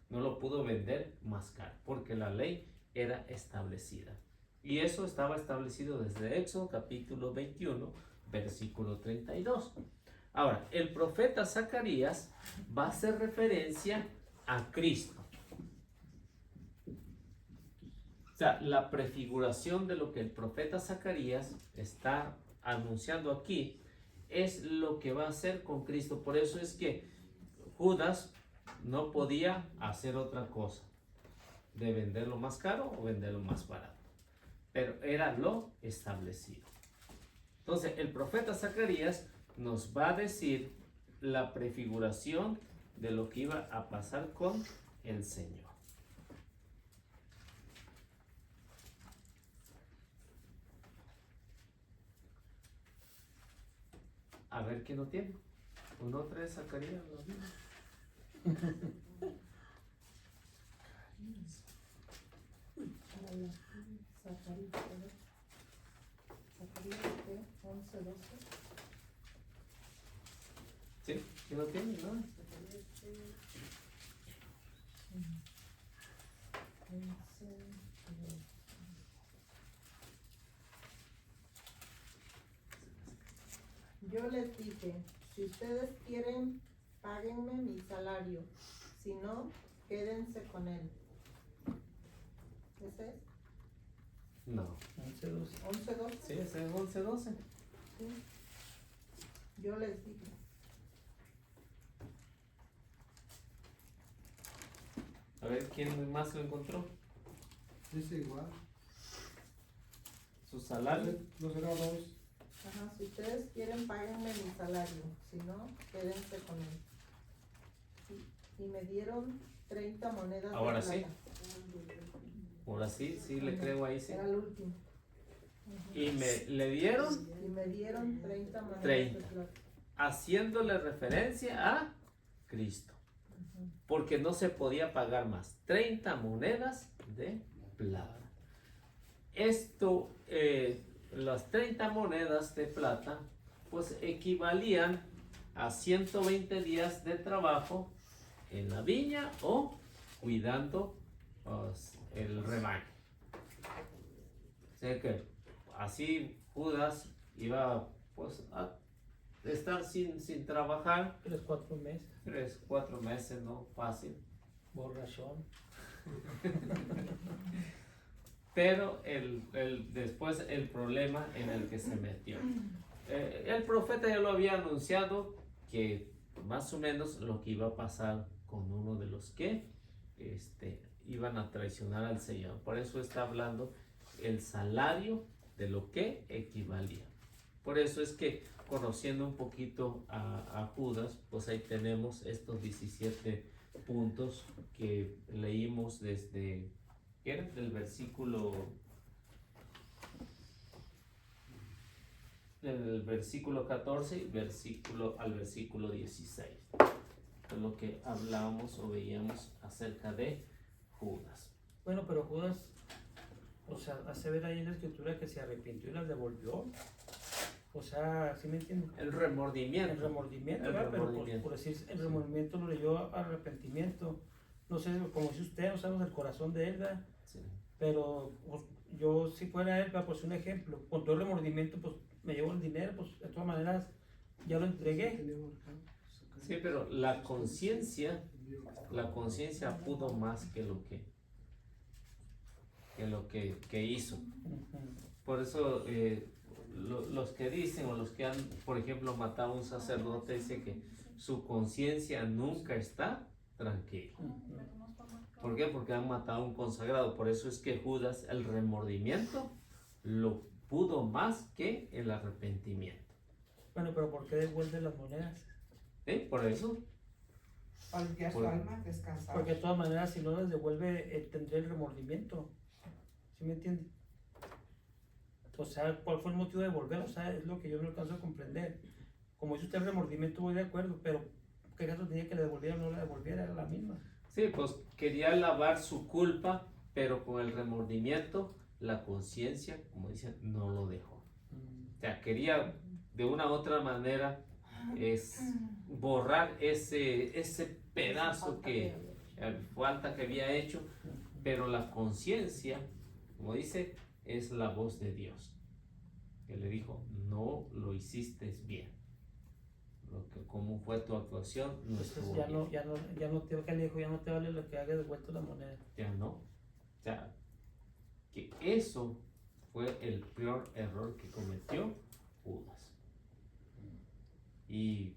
no lo pudo vender más caro, porque la ley era establecida. Y eso estaba establecido desde Éxodo capítulo 21, versículo 32. Ahora, el profeta Zacarías va a hacer referencia a Cristo. O sea, la prefiguración de lo que el profeta Zacarías está anunciando aquí es lo que va a hacer con Cristo. Por eso es que Judas no podía hacer otra cosa de venderlo más caro o venderlo más barato, pero era lo establecido. Entonces el profeta Zacarías nos va a decir la prefiguración de lo que iba a pasar con el Señor. A ver quién lo tiene. Uno trae Zacarías. Zacarías 11, 12. ¿Sí? ¿Quién lo tiene? ¿No? Yo les dije, si ustedes quieren, páguenme mi salario, si no, quédense con él. ¿Ese es? No. 11, 12. 11, 12. Sí, ese es 11-12. Sí. Yo les dije. A ver, ¿quién más lo encontró? Dice igual. Su salario. 202. Ajá, si ustedes quieren, páguenme mi salario, si no, quédense con él. Y me dieron 30 monedas Ahora de sí. plata. Ahora sí, sí le creo ahí, sí. Era el último. Y le dieron Y me dieron 30 monedas 30. de plata. haciéndole referencia a Cristo. Porque no se podía pagar más. 30 monedas de plata. Esto, las 30 monedas de plata, pues equivalían a 120 días de trabajo en la viña o cuidando pues, el rebaño. O sea que así Judas iba pues a estar sin trabajar 3, 4 meses. 3, 4 meses, no fácil. Borrachón. Pero después el problema en el que se metió. El profeta ya lo había anunciado que más o menos lo que iba a pasar con uno de los que iban a traicionar al Señor. Por eso está hablando el salario de lo que equivalía. Por eso es que conociendo un poquito a Judas, pues ahí tenemos estos 17 puntos que leímos desde del versículo 14 al versículo 16. Es lo que hablábamos o veíamos acerca de Judas. Bueno, pero Judas, o sea, hace ver ahí en la escritura que se arrepintió y las devolvió. O sea, ¿sí me entienden? El remordimiento. El remordimiento, El ¿verdad? Pero remordimiento. por decir, el remordimiento lo leyó a arrepentimiento. No sé, como dice usted, no sabemos el corazón de él, ¿verdad? Sí. Pero pues, yo si fuera él, pues un ejemplo, con todo el remordimiento, pues me llevo el dinero, pues de todas maneras ya lo entregué. Sí, pero la conciencia pudo más que que hizo. Por eso los que dicen o los que han, por ejemplo, matado a un sacerdote, dicen que su conciencia nunca está tranquila. ¿Por qué? Porque han matado a un consagrado. Por eso es que Judas, el remordimiento, lo pudo más que el arrepentimiento. Bueno, pero ¿por qué devuelve las monedas? Por eso. Para limpiar su Por- alma, descansar. Porque de todas maneras, si no las devuelve, tendría el remordimiento. ¿Sí me entiende? O sea, ¿cuál fue el motivo de devolver? O sea, es lo que yo no alcanzo a comprender. Como dice usted, el remordimiento, voy de acuerdo, pero ¿qué caso tenía que le devolviera o no le devolviera? Era la misma. Sí, pues quería lavar su culpa, pero con el remordimiento, la conciencia, como dicen, no lo dejó. O sea, quería de una u otra manera borrar ese pedazo falta que había hecho, pero la conciencia, como dice, es la voz de Dios, que le dijo, no lo hiciste bien. ¿Cómo fue tu actuación? No Entonces estuvo ya bien. no te, que le dijo, ya no te vale lo que haga devuelto la moneda. Ya no. O sea, que eso fue el peor error que cometió Judas. Y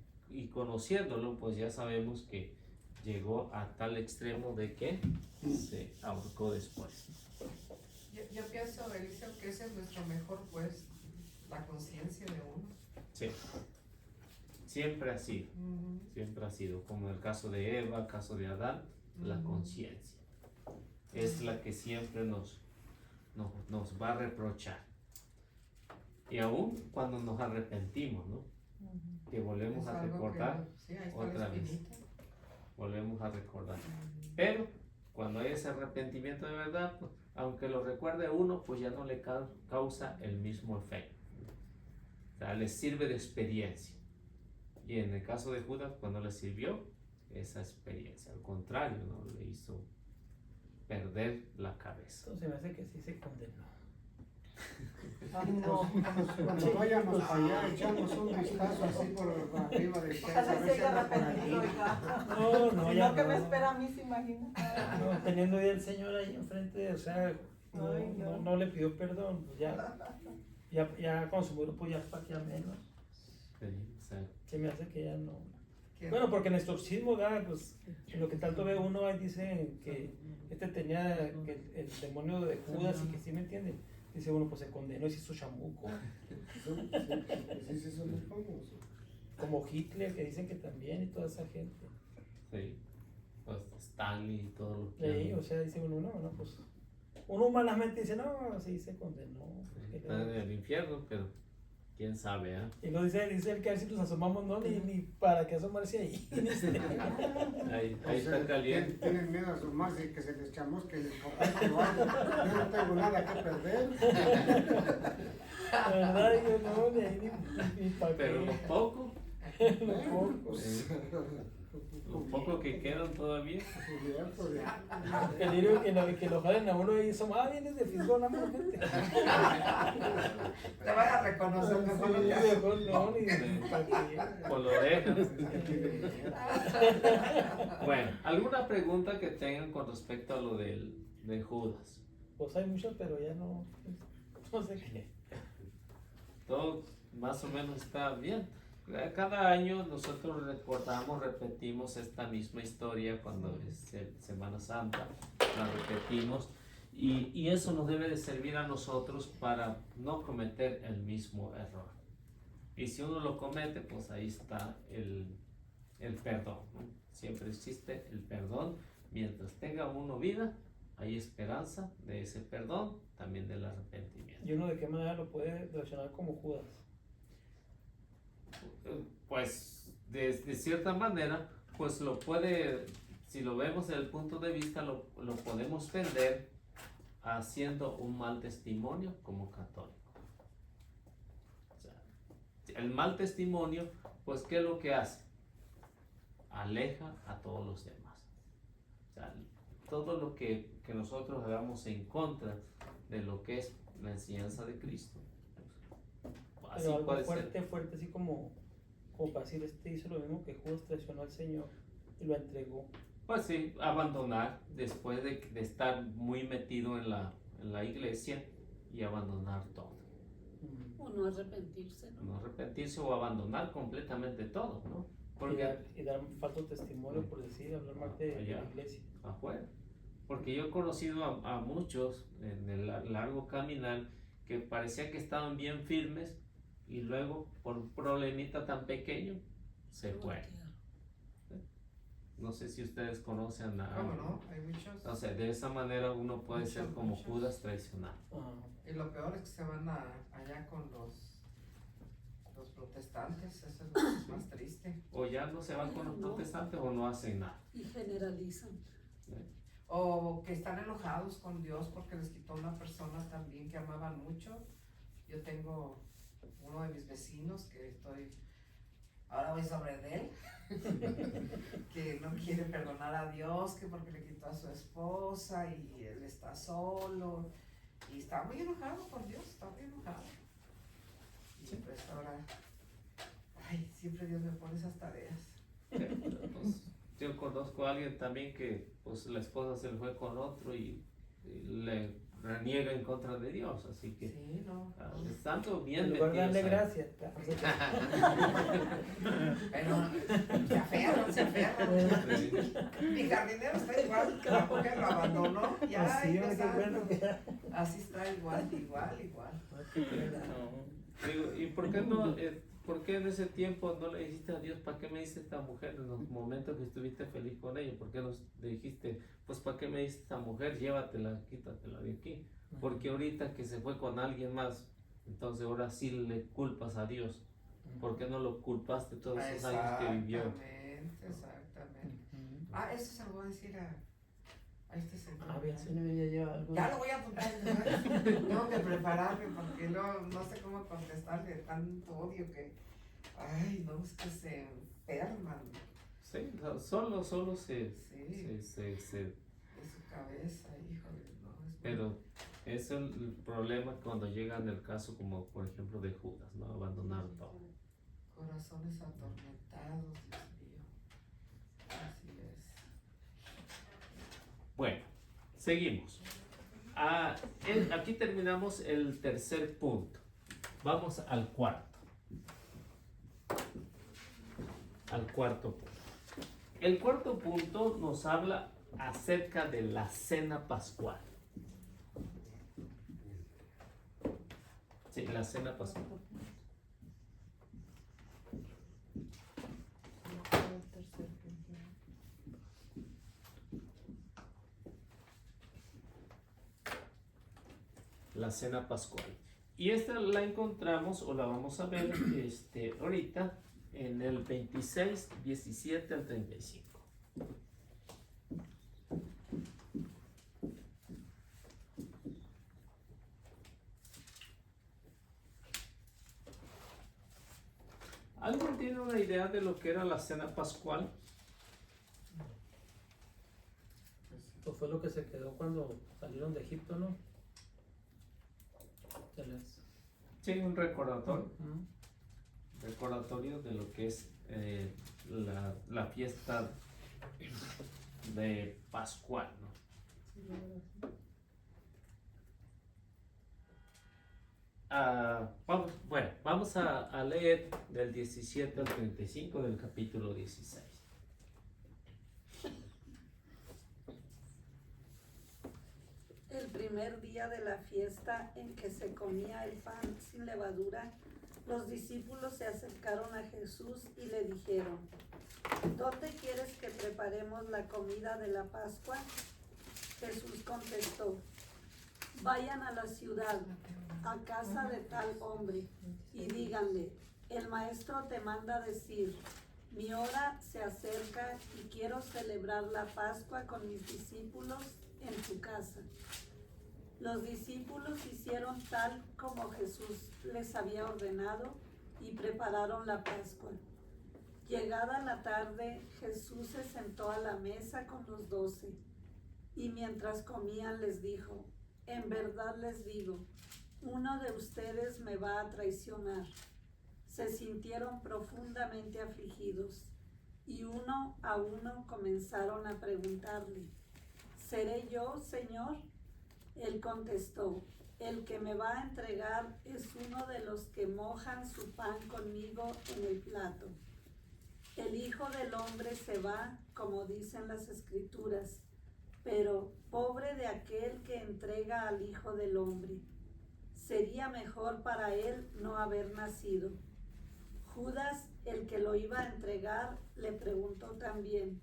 conociéndolo, pues ya sabemos que llegó a tal extremo de que se ahorcó después. Yo pienso, Eliseo, que ese es nuestro mejor juez, la conciencia de uno. Sí. Siempre ha sido. Siempre ha sido. Como en el caso de Eva, el caso de Adán, la conciencia es la que siempre nos va a reprochar. Y aún cuando nos arrepentimos, ¿no? Que volvemos Es a algo recordar, que, sí, ahí está otra la vez. espinita. volvemos a recordar. Pero cuando hay ese arrepentimiento de verdad, pues, aunque lo recuerde uno, pues ya no le causa el mismo efecto. O sea, le sirve de experiencia. Y en el caso de Judas, pues no le sirvió esa experiencia. Al contrario, ¿no? Le hizo perder la cabeza. Entonces me hace que sí se condenó. Ay, no. Cuando vayamos allá, echamos un vistazo así por arriba del techo, a Ojalá ver se si haya anda por arrepentido, allí. oiga. No, Si ya no, ¿qué me no. espera a mí, se imagina? No, teniendo ya el Señor ahí enfrente, o sea, no, Ay, no. no le pidió perdón, pues ya cuando se murió, pues ya menos. Sí, o sea, Se me hace que ya no. Que- Bueno, porque en el exorcismo, pues, en lo que tanto ve uno, ahí dicen que tenía que el demonio de Judas y que sí me entienden. Dice uno, pues se condenó y se hizo chamuco. Sí, sí, son muy famosos. Como Hitler, que dicen que también, y toda esa gente. sí. Pues Stanley y todo lo que... Sí, o sea, dice uno, no, pues. Uno malamente dice, no, sí se condenó. Sí, está en el infierno, pero quién sabe, ¿eh? Y lo dice el que a ver si nos asomamos, no, ni para qué asomarse ahí. Ahí O sea, está caliente. Tienen miedo a asomarse y que se les chamusque el escopete o algo. Yo no tengo nada que perder. La verdad, yo no, ni ahí ni para Pero qué. lo poco, Lo poco. lo poco que quedan todavía. El libro que lo jalen a uno y somos, vienes de Fisgón, vámonos, vente. Te van a reconocer mejor lo Sí, que haces. mejor no, ni para qué. Por lo dejan. Bueno, ¿alguna pregunta que tengan con respecto a lo de Judas? Pues hay muchos, pero ya no sé qué. Todo más o menos está bien. Cada año nosotros recordamos, repetimos esta misma historia cuando es Semana Santa, la repetimos y eso nos debe de servir a nosotros para no cometer el mismo error. Y si uno lo comete, pues ahí está el perdón, ¿no? Siempre existe el perdón. Mientras tenga uno vida, hay esperanza de ese perdón, también del arrepentimiento. ¿Y uno de qué manera lo puede relacionar como Judas? Pues de cierta manera, pues lo puede, si lo vemos desde el punto de vista, lo podemos vender haciendo un mal testimonio como católico. O sea, el mal testimonio, pues ¿qué es lo que hace? Aleja a todos los demás. O sea, todo lo que nosotros hagamos en contra de lo que es la enseñanza de Cristo. Así Pero algo puede fuerte, ser. fuerte, así como para decir, hizo lo mismo que Judas, traicionó al Señor y lo entregó. Pues sí, abandonar después de estar muy metido en la iglesia y abandonar todo. O no arrepentirse, ¿no? No arrepentirse o abandonar completamente todo, ¿no? Y Porque dar falso testimonio, por decir, hablar mal de Allá. la iglesia. afuera. Porque yo he conocido a muchos en el largo caminar que parecía que estaban bien firmes y luego por un problemita tan pequeño se fue. No sé si ustedes conocen a ¿Cómo no? Hay muchos. Entonces, de esa manera uno puede Muchos, ser como muchos. Judas traicionado. Ah, Y lo peor es que se van allá con los protestantes, eso es lo que es más triste. O ya no se van con los No. protestantes o no hacen nada. Y generalizan. O que están enojados con Dios porque les quitó una persona también que amaban mucho. Yo tengo uno de mis vecinos que ahora voy sobre de él, que no quiere perdonar a Dios, que porque le quitó a su esposa y él está solo. Y está muy enojado por Dios, está muy enojado. Y pues ahora, ay, siempre Dios me pone esas tareas. Pues, yo conozco a alguien también que pues la esposa se le fue con otro y le reniega en contra de Dios, así que Sí, no. estando bien en lugar de darle metidos ahí. gracias. Pero se aferran. Mi jardinero está igual, que la mujer lo abandonó. Ya, Así, ya qué sabe. bueno que Así está igual. Digo, ¿y por qué en ese tiempo no le dijiste a Dios, ¿para qué me diste esta mujer en los momentos que estuviste feliz con ella? ¿Por qué no le dijiste, pues ¿para qué me diste esta mujer? Llévatela, quítatela de aquí. Porque ahorita que se fue con alguien más, entonces ahora sí le culpas a Dios. ¿Por qué no lo culpaste todos esos años que vivió? Exactamente. Eso se lo voy a decir a este señor. A ver si no me lleva algo. Ya lo voy a apuntar. Tengo que prepararme porque no sé cómo contestarle de tanto odio que. Ay, no, es que se enferman. Sí, solo se Sí. se de su cabeza, híjole, no, es Pero es el problema cuando llegan el caso como por ejemplo de Judas, ¿no? Abandonar todo. corazones atormentados, Dios mío. Así es. Bueno, seguimos. Aquí terminamos el tercer punto. Vamos al cuarto. Al cuarto punto. El cuarto punto nos habla acerca de la cena pascual. Sí, la cena pascual. La cena pascual. Y esta la encontramos o la vamos a ver ahorita en el 26, 17 al 35. ¿Alguien tiene una idea de lo que era la cena pascual? Pues fue lo que se quedó cuando salieron de Egipto, ¿no? Sí, un recordatorio. Ujú. Recordatorio de lo que es la fiesta de Pascual, ¿no? Vamos a leer del 17 al 35 del capítulo 16. El primer día de la fiesta en que se comía el pan sin levadura, los discípulos se acercaron a Jesús y le dijeron: ¿Dónde quieres que preparemos la comida de la Pascua? Jesús contestó: Vayan a la ciudad, a casa de tal hombre, y díganle: el maestro te manda decir, mi hora se acerca y quiero celebrar la Pascua con mis discípulos en tu casa. Los discípulos hicieron tal como Jesús les había ordenado y prepararon la Pascua. Llegada la tarde, Jesús se sentó a la mesa con los 12 y mientras comían les dijo: en verdad les digo, uno de ustedes me va a traicionar. Se sintieron profundamente afligidos y uno a uno comenzaron a preguntarle: ¿seré yo, Señor? Él contestó: el que me va a entregar es uno de los que mojan su pan conmigo en el plato. El Hijo del Hombre se va, como dicen las Escrituras, pero pobre de aquel que entrega al Hijo del Hombre. Sería mejor para él no haber nacido. Judas, el que lo iba a entregar, le preguntó también: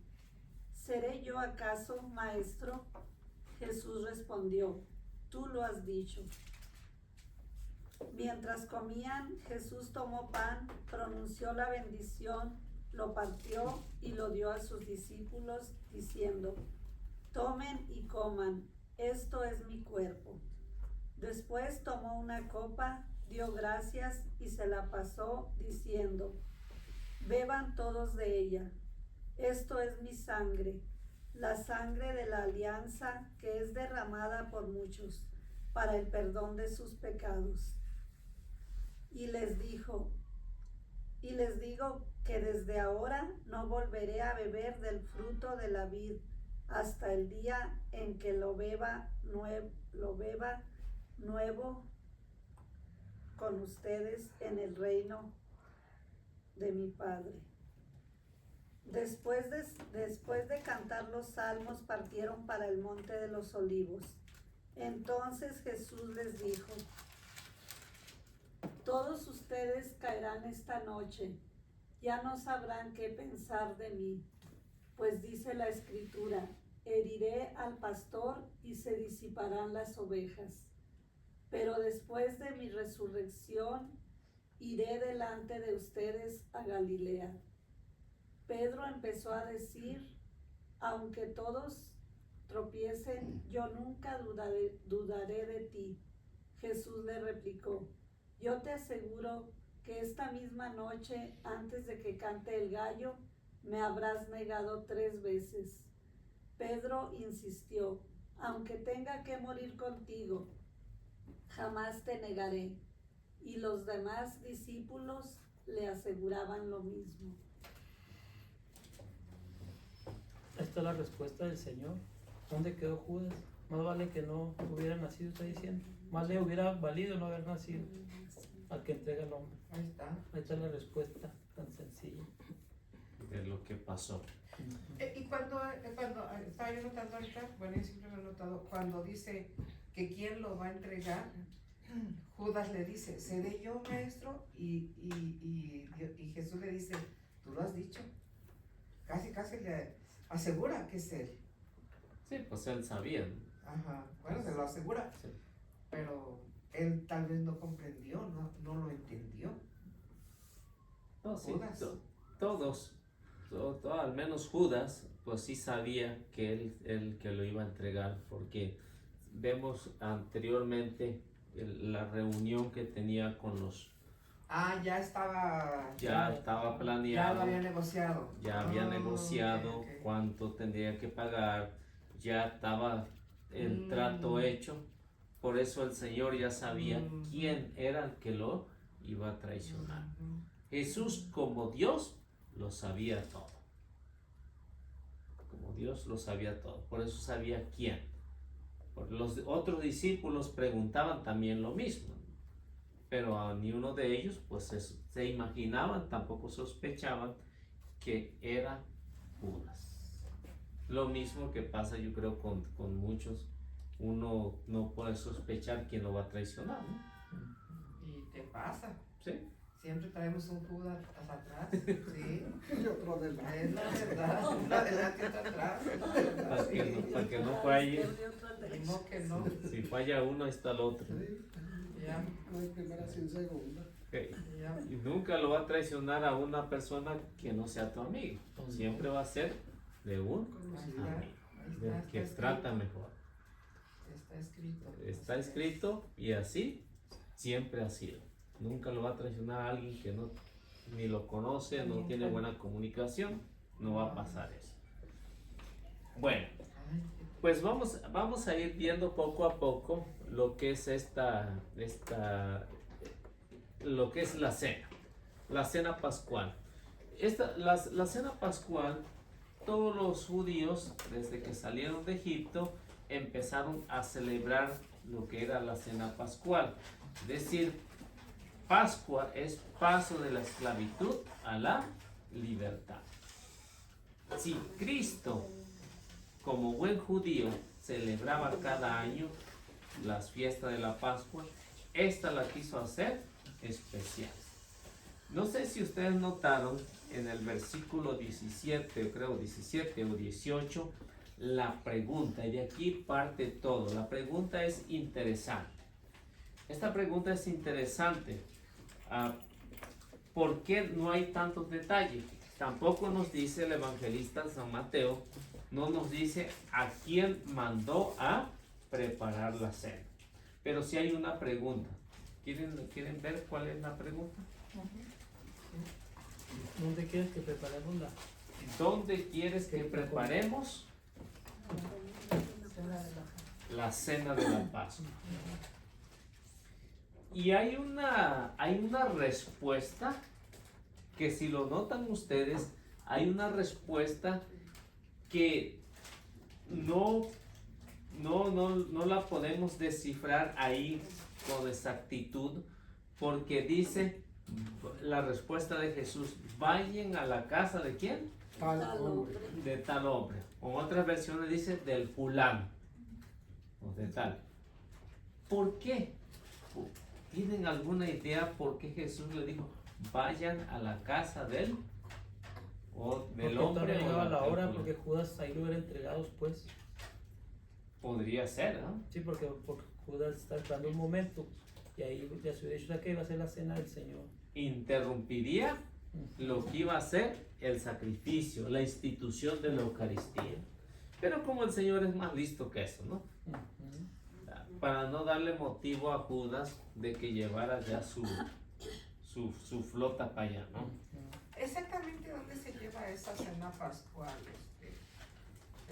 ¿seré yo acaso, maestro? Jesús respondió: tú lo has dicho. Mientras comían, Jesús tomó pan, pronunció la bendición, lo partió y lo dio a sus discípulos, diciendo: tomen y coman, esto es mi cuerpo. Después tomó una copa, dio gracias y se la pasó, diciendo: beban todos de ella, esto es mi sangre, la sangre de la alianza que es derramada por muchos para el perdón de sus pecados. Y les digo que desde ahora no volveré a beber del fruto de la vid hasta el día en que lo beba nuevo con ustedes en el reino de mi Padre. Después de cantar los salmos, partieron para el monte de los olivos. Entonces Jesús les dijo: todos ustedes caerán esta noche, ya no sabrán qué pensar de mí, pues dice la Escritura: heriré al pastor y se disiparán las ovejas. Pero después de mi resurrección, iré delante de ustedes a Galilea. Pedro empezó a decir: aunque todos tropiecen, yo nunca dudaré de ti. Jesús le replicó: yo te aseguro que esta misma noche, antes de que cante el gallo, me habrás negado 3 veces. Pedro insistió, aunque tenga que morir contigo, jamás te negaré. Y los demás discípulos le aseguraban lo mismo. Esta es la respuesta del Señor. ¿Dónde quedó Judas? Más vale que no hubiera nacido, está diciendo. Más le hubiera valido no haber nacido al que entrega el hombre. Ahí está. Ahí está la respuesta tan sencilla. De lo que pasó. Y cuando estaba yo notando ahorita, bueno, yo siempre lo he notado, cuando dice que quién lo va a entregar, Judas le dice, ¿seré yo, maestro? Y Jesús le dice, tú lo has dicho. Casi le asegura que es él. Sí, pues él sabía. Ajá, bueno, se lo asegura. Sí. Pero él tal vez no comprendió, no lo entendió. No, sí, Judas. todos, al menos Judas, pues sí sabía que él que lo iba a entregar, porque vemos anteriormente la reunión que tenía con los, Ya estaba estaba planeado, ya lo había negociado. ya había negociado Ok. cuánto tendría que pagar, ya estaba el trato hecho, por eso el Señor ya sabía quién era el que lo iba a traicionar. Jesús, como Dios, lo sabía todo. Como Dios lo sabía todo. Por eso sabía quién. Los otros discípulos preguntaban también lo mismo. Pero a ni uno de ellos pues se imaginaban, tampoco sospechaban que era Judas. Lo mismo que pasa yo creo con muchos. Uno no puede sospechar quién lo va a traicionar, ¿no? Y te pasa. Sí. Siempre traemos un Judas atrás, ¿sí? Y otro de la. Es la verdad, uno adelante y otro atrás, es la verdad. Para que no falle. No que no. Si falla uno, está el otro. Sí, Ya, no hay primera sin segunda. ya. Y nunca lo va a traicionar a una persona que no sea tu amigo. Siempre va a ser de un Ahí está, amigo, ahí del está que escrito. trata mejor. Está escrito. Está escrito y así siempre ha sido. Nunca lo va a traicionar a alguien que no ni lo conoce, no tiene buena comunicación. No va a pasar eso. Bueno, pues vamos a ir viendo poco a poco lo que es lo que es la cena pascual. La cena pascual, todos los judíos desde que salieron de Egipto empezaron a celebrar lo que era la cena pascual. Es decir, Pascua es paso de la esclavitud a la libertad. Si Cristo, como buen judío, celebraba cada año las fiestas de la Pascua, esta la quiso hacer especial. No sé si ustedes notaron en el versículo 17, creo 17 o 18, la pregunta, y de aquí parte todo. La pregunta es interesante. Esta pregunta es interesante. ¿Por qué no hay tantos detalles? Tampoco nos dice el evangelista San Mateo, no nos dice a quién mandó a preparar la cena. Pero sí hay una pregunta. ¿Quieren ver cuál es la pregunta? ¿Dónde quieres que preparemos la? ¿Dónde quieres que preparemos la cena de la Pascua? Y hay una respuesta que, si lo notan ustedes, hay una respuesta que no la podemos descifrar ahí con exactitud, porque dice la respuesta de Jesús: vayan a la casa de ¿quién? Tal hombre. De tal hombre. O en otras versiones dice del fulano o de tal. ¿Por qué? ¿Tienen alguna idea por qué Jesús le dijo vayan a la casa del Porque hombre? todavía O llegaba la del hora, fulano? porque Judas ahí lo hubiera entregado después. Podría ser, ¿no? Sí, porque Judas está esperando un momento y ahí ya se hubiera dicho que iba a ser la cena del Señor. Interrumpiría lo que iba a ser el sacrificio, la institución de la Eucaristía. Pero como el Señor es más listo que eso, ¿no? Para no darle motivo a Judas de que llevara ya su flota para allá, ¿no? Exactamente dónde se lleva esa cena pascual,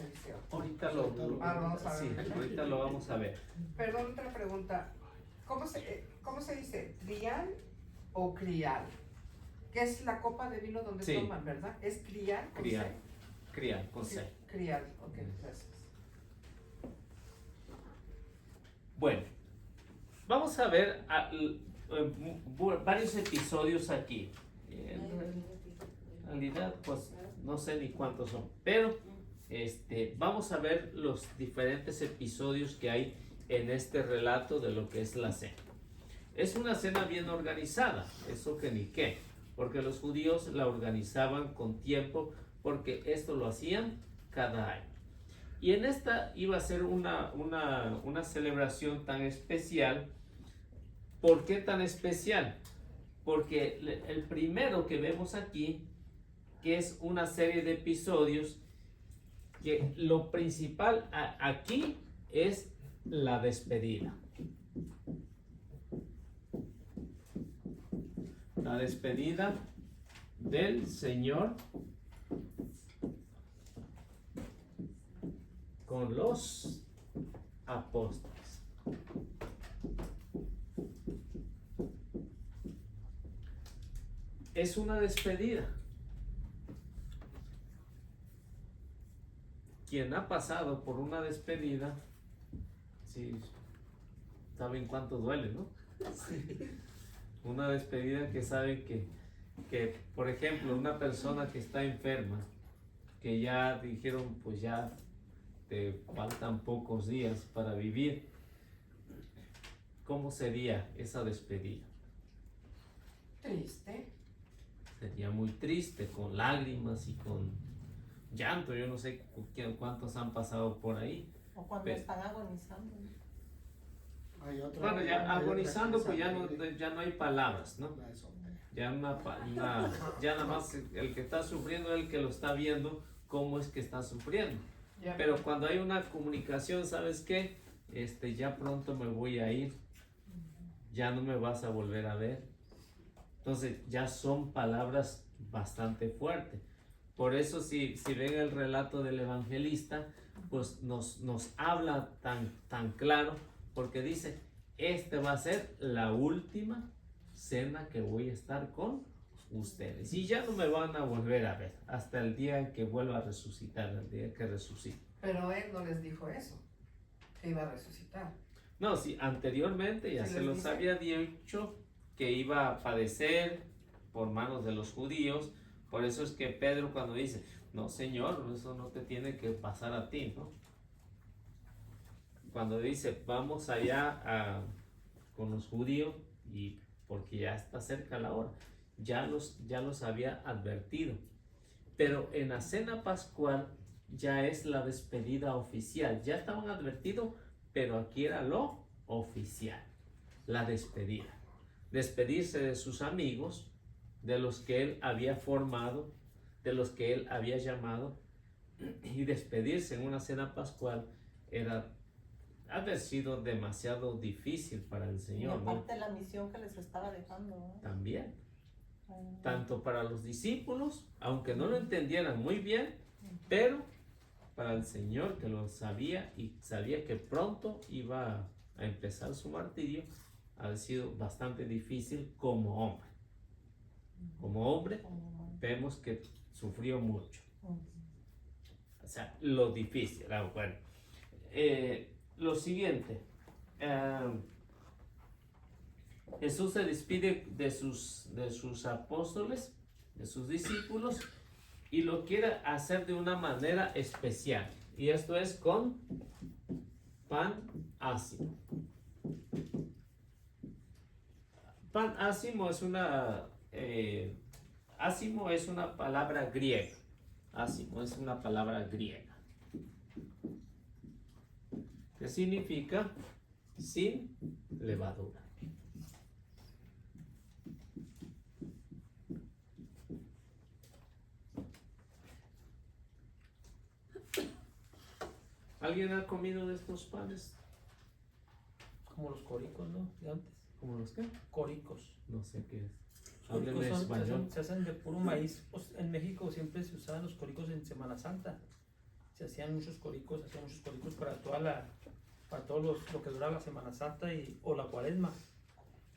¿Qué dice? Ahorita lo vamos a ver. sí, ahorita lo vamos a ver. Perdón, otra pregunta. ¿Cómo se dice? ¿Trial o crial? Que es la copa de vino donde Sí. toman, ¿verdad? ¿Es crial? con Crial. C? Crial, con C. Crial, ok, gracias. Bueno, vamos a ver varios episodios aquí. En realidad, pues no sé ni cuántos son, pero vamos a ver los diferentes episodios que hay en este relato de lo que es la cena. Es una cena bien organizada, eso que ni qué, porque los judíos la organizaban con tiempo, porque esto lo hacían cada año. Y en esta iba a ser una celebración tan especial. ¿Por qué tan especial? Porque el primero que vemos aquí, que es una serie de episodios, que lo principal aquí es la despedida. La despedida del Señor con los apóstoles. Es una despedida. Quien ha pasado por una despedida, sí, saben cuánto duele, ¿no? Una despedida que saben que, por ejemplo, una persona que está enferma, que ya dijeron, pues ya te faltan pocos días para vivir, ¿cómo sería esa despedida? Triste. Sería muy triste, con lágrimas y con llanto. Yo no sé cuántos han pasado por ahí. O cuando Pero- están agonizando. Hay otra, Bueno, ya hay otra agonizando, que pues es ya no hay palabras, ¿no? Eso. Ya ya nada más el que está sufriendo es el que lo está viendo, cómo es que está sufriendo. Ya. Pero cuando hay una comunicación, ¿sabes qué? Ya pronto me voy a ir, ya no me vas a volver a ver. Entonces ya son palabras bastante fuertes. Por eso si ven el relato del evangelista, pues nos habla tan claro, porque dice, va a ser la última cena que voy a estar con ustedes. Y ya no me van a volver a ver hasta el día en que vuelva a resucitar, el día que resucite. Pero él no les dijo eso, que iba a resucitar. No, sí, anteriormente ya ¿Sí se les los dice? había dicho que iba a padecer por manos de los judíos. Por eso es que Pedro cuando dice, no Señor, eso no te tiene que pasar a ti, ¿no? Cuando dice, vamos allá con los judíos, y porque ya está cerca la hora, ya los había advertido. Pero en la cena pascual ya es la despedida oficial. Ya estaban advertidos, pero aquí era lo oficial, la despedida. Despedirse de sus amigos, de los que él había formado, de los que él había llamado, y despedirse en una cena pascual era haber sido demasiado difícil para el Y Señor, ¿no? aparte la misión que les estaba dejando, ¿no? También, tanto para los discípulos, aunque no lo entendieran muy bien, pero para el Señor que lo sabía y sabía que pronto iba a empezar su martirio, ha sido bastante difícil como hombre. Como hombre, vemos que sufrió mucho. O sea, lo difícil. Bueno, lo siguiente. Jesús se despide de sus apóstoles, de sus discípulos, y lo quiere hacer de una manera especial. Y esto es con pan ácimo. Pan ácimo es una palabra griega. Ácimo es una palabra griega. Que significa sin levadura. ¿Alguien ha comido de estos panes? Como los coricos, ¿no? De antes. ¿Cómo los qué? Coricos. No sé qué es. Los Háblenme coricos español. se hacen de puro maíz. Pues, en México siempre se usaban los coricos en Semana Santa. se hacían muchos coricos para para todo lo que duraba la Semana Santa o la Cuaresma,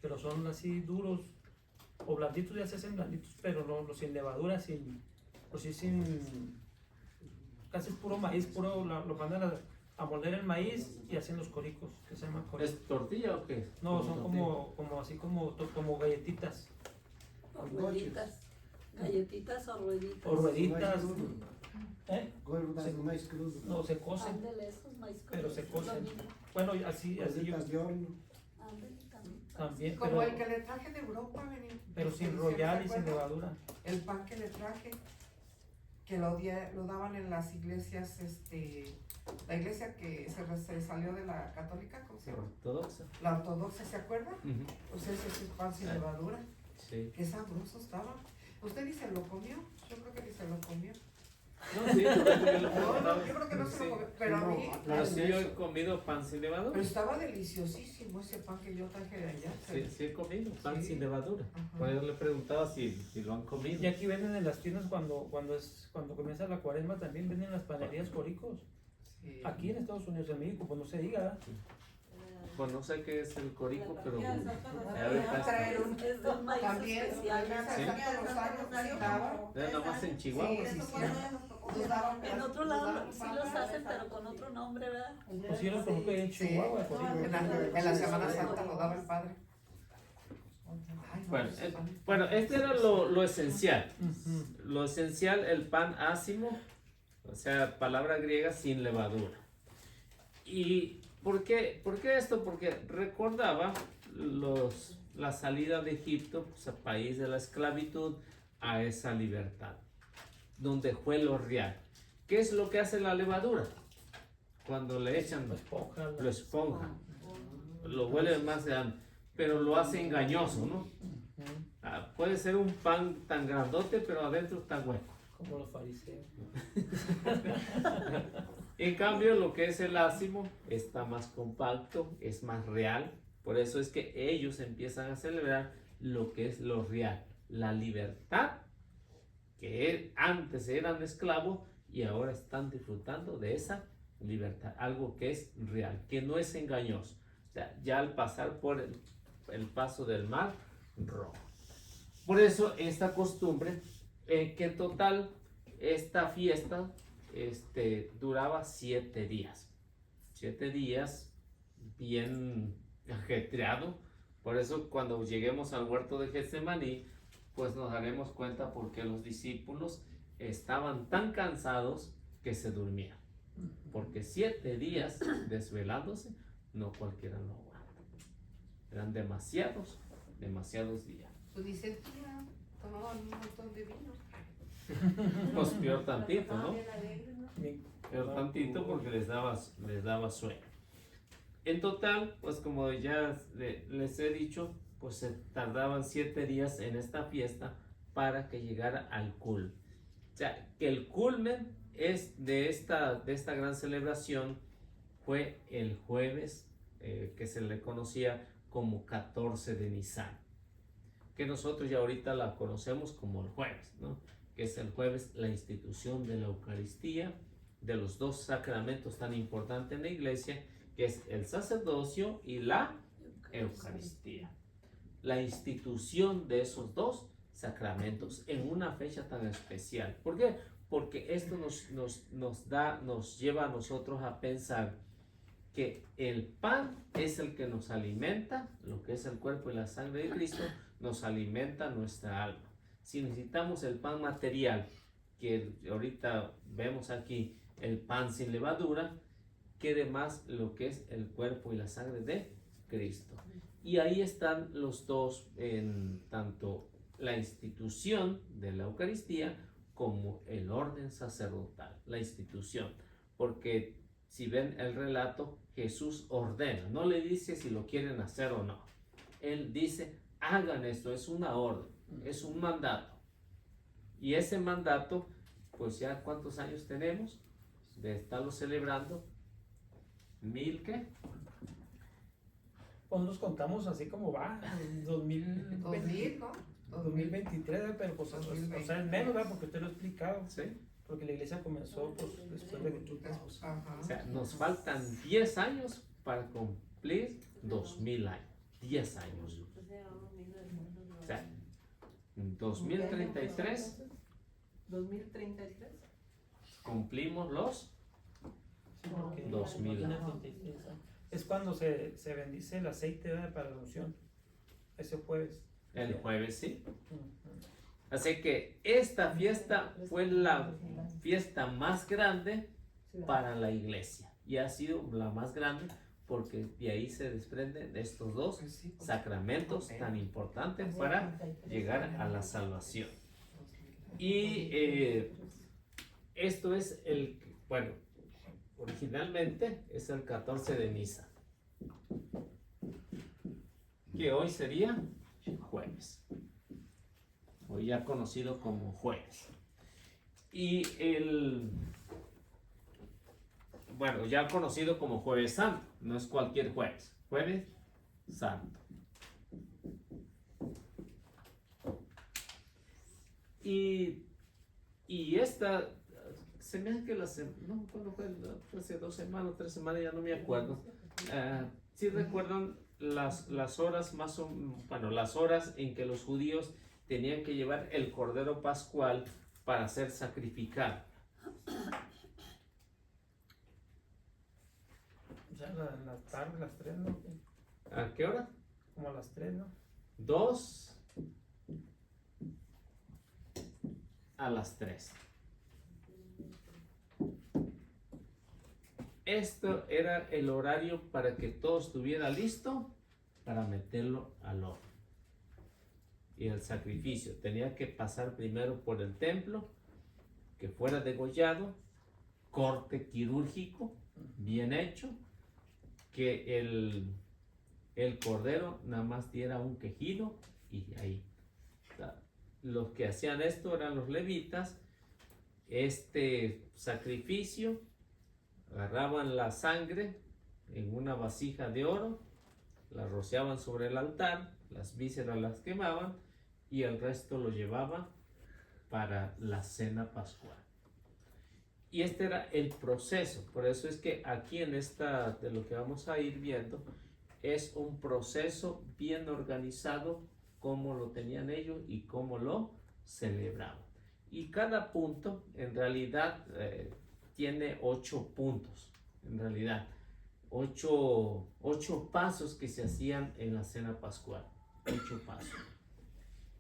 pero son así duros, o blanditos, ya se hacen blanditos, pero no sin levadura, pues sí, casi puro maíz, lo mandan a moler el maíz y hacen los coricos, que se llaman coricos. ¿Es tortilla o qué? No, son tortilla? como galletitas. O rueditas. Galletitas o rueditas. O rueditas. ¿Eh? Gordas de maíz crudo. No, se cocen. Ándele, esos maíz Pero se crudos, cocen. lo mismo. Bueno, así yo Gorditas de horno. Ándele, también. también, Como pero, el que le traje de Europa, vení. pero sin ¿Se rollar y sin acuerdan? levadura. El pan que le traje, que lo daban en las iglesias, la iglesia que se salió de la católica, ¿cómo se llama? Ortodoxa. La ortodoxa, ¿se acuerdan? Ujú. Pues ese es pan sin Ah. levadura. Sí. Qué sabroso estaba. ¿Usted ni se lo comió? Yo creo que ni se lo comió. No, sí, yo también lo No, yo creo que no se Sí. lo comió. Pero a No, mí, Pero sí, yo he comido pan sin levadura. pero estaba deliciosísimo ese pan que yo traje de allá. Sí, sí he comido pan Sí. sin levadura. Ajá. Por eso le preguntaba si lo han comido. Y aquí venden en las tiendas cuando comienza la Cuaresma, también venden en las panaderías coricos. Sí. Aquí en Estados Unidos, en México, pues no se diga, ¿verdad? Pues no sé qué es el corico, pero Ya, exacto, no sé. ahorita está. traer un- Es de un maíz También, especial. Sí. Santa Rosario daba. Ya nomás en Chihuahua. Sí, sí, sí. Nos daban En otro nos lado daban sí pan. los hacen, pero con otro nombre, ¿verdad? Pues sí, los conozco ahí en Sí. Chihuahua, el corico. En la Semana Santa lo daba el padre. Ay, no, Bueno, ese pan. Bueno, este era lo esencial. Ujú. Lo esencial, el pan ácimo, o sea, palabra griega sin levadura. ¿Y por qué esto? Porque recordaba la salida de Egipto, pues, al país de la esclavitud, a esa libertad, donde fue lo real. ¿Qué es lo que hace la levadura? Cuando le echan, Lo esponja, lo esponja, lo vuelve más grande, pero lo hace engañoso, ¿no? Ujú. Puede ser un pan tan grandote, pero adentro está hueco. Como los fariseos. En cambio, lo que es el ácimo está más compacto, es más real. Por eso es que ellos empiezan a celebrar lo que es lo real, la libertad, que antes eran esclavos y ahora están disfrutando de esa libertad, algo que es real, que no es engañoso. O sea, ya al pasar por el paso del mar rojo. Por eso esta costumbre, que en total esta fiesta duraba 7 días. 7 días bien ajetreado. Por eso cuando lleguemos al huerto de Getsemaní, pues nos daremos cuenta porque los discípulos estaban tan cansados que se durmían. Porque 7 días desvelándose, no cualquiera lo aguanta. Eran demasiados días. Pues dice, tía, tomaban un montón de vino. Pues peor tantito, ¿no? Bien alegre, ¿no? Peor tantito porque les daba sueño. En total, pues como ya les he dicho, pues se tardaban 7 días en esta fiesta para que llegara al culmen. O sea, que el culmen es de esta gran celebración fue el jueves, que se le conocía como 14 de Nisan, que nosotros ya ahorita la conocemos como el jueves, ¿no? Que es el jueves, la institución de la Eucaristía, de los 2 sacramentos tan importantes en la iglesia, que es el sacerdocio y la Eucaristía. La institución de esos 2 sacramentos en una fecha tan especial. ¿Por qué? Porque esto nos lleva a nosotros a pensar que el pan es el que nos alimenta, lo que es el cuerpo y la sangre de Cristo, nos alimenta nuestra alma. Si necesitamos el pan material, que ahorita vemos aquí, el pan sin levadura, quede más lo que es el cuerpo y la sangre de Cristo. Y ahí están los 2, en tanto la institución de la Eucaristía como el orden sacerdotal, la institución. Porque si ven el relato, Jesús ordena, no le dice si lo quieren hacer o no. Él dice, hagan esto, es una orden, es un mandato. Y ese mandato, pues ya ¿cuántos años tenemos de estarlo celebrando? ¿1000 qué? Pues nos contamos así como va, en 2000, 2023, ¿verdad? Pero pues, o sea, es menos, ¿verdad? Porque usted lo ha explicado. ¿Sí? porque la iglesia comenzó pues, después de Ajá. O sea, nos faltan 10 años para cumplir 2000 años. 10 años. O sea, en 2033 2033. cumplimos los porque 2000. imagínate, es cuando se bendice el aceite, ¿verdad? Para la unción, ese jueves. el jueves, ¿sí? Ujú. Así que esta fiesta fue la fiesta más grande para la iglesia y ha sido la más grande porque de ahí se desprenden estos dos Pues sí, pues, sacramentos amén. tan importantes para llegar a la salvación. Y esto es bueno, originalmente es el 14 de Nisan, que hoy sería jueves, hoy ya conocido como jueves. Y bueno, ya conocido como Jueves Santo, no es cualquier jueves, Jueves Santo. Y esta, se me hace que no, ¿cuándo fue? Hace 2 semanas o 3 semanas, ya no me acuerdo. ¿Sí recuerdan las horas bueno, las horas en que los judíos tenían que llevar el cordero pascual para ser sacrificado? Ya la tarde, las 3, ¿no? ¿A qué hora? Como a las 3, ¿no? 2 a las 3. Esto era el horario para que todo estuviera listo para meterlo al horno. Y el sacrificio tenía que pasar primero por el templo, que fuera degollado, corte quirúrgico, bien hecho, que el cordero nada más diera un quejido y ahí. Los que hacían esto eran los levitas. Este sacrificio, agarraban la sangre en una vasija de oro, la rociaban sobre el altar, las vísceras las quemaban y el resto lo llevaban para la cena pascual. Y este era el proceso, por eso es que aquí en de lo que vamos a ir viendo, es un proceso bien organizado, cómo lo tenían ellos y cómo lo celebraban. Y cada punto en realidad tiene 8 puntos, en realidad 8 pasos que se hacían en la cena pascual, 8 pasos.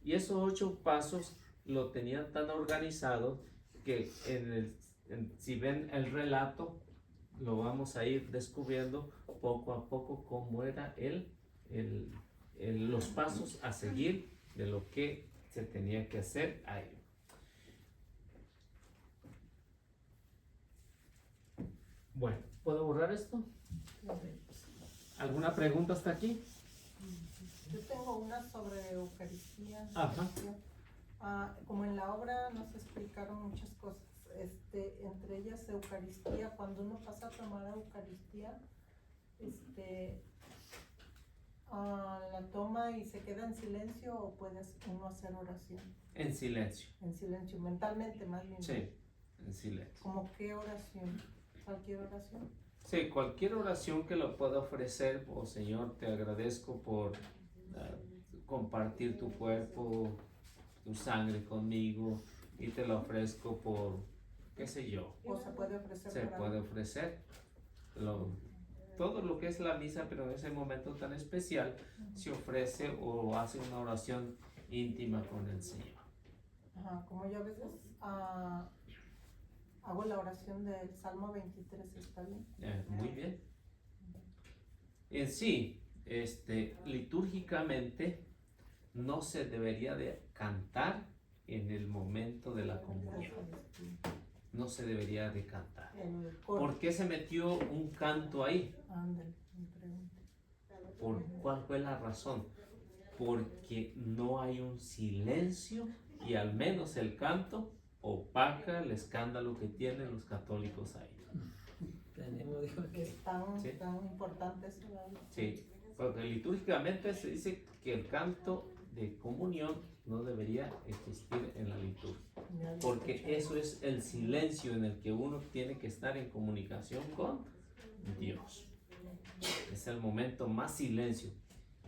Y esos 8 pasos lo tenían tan organizado que si ven el relato, lo vamos a ir descubriendo poco a poco cómo era los pasos a seguir de lo que se tenía que hacer ahí. Bueno, ¿puedo borrar esto? ¿Alguna pregunta hasta aquí? Yo tengo una sobre Eucaristía. Ajá. Como en la obra nos explicaron muchas cosas, entre ellas Eucaristía, cuando uno pasa a tomar Eucaristía, la toma y se queda en silencio o puede uno hacer oración. En silencio. En silencio, mentalmente más bien. Sí, en silencio. ¿Cómo qué oración? ¿Cualquier oración? Sí, cualquier oración que lo pueda ofrecer. Oh Señor, te agradezco por compartir tu cuerpo, tu sangre conmigo, y te lo ofrezco por, qué sé yo. ¿O se puede ofrecer? Se puede ofrecer todo lo que es la misa, pero en ese momento tan especial se ofrece o hace una oración íntima con el Señor. Ajá, como yo a veces hago la oración del Salmo 23, ¿está bien? Muy bien. En sí, litúrgicamente no se debería de cantar en el momento de la comunión. No se debería de cantar. ¿Por qué se metió un canto ahí? Ándale, me pregunto. ¿Cuál fue la razón? Porque no hay un silencio y al menos el canto opaca el escándalo que tienen los católicos ahí. Es tan, Sí. tan importante eso, ¿verdad? Sí, porque litúrgicamente se dice que el canto de comunión no debería existir en la liturgia. Ya. porque eso es el silencio en el que uno tiene que estar en comunicación con Dios. Es el momento más silencio,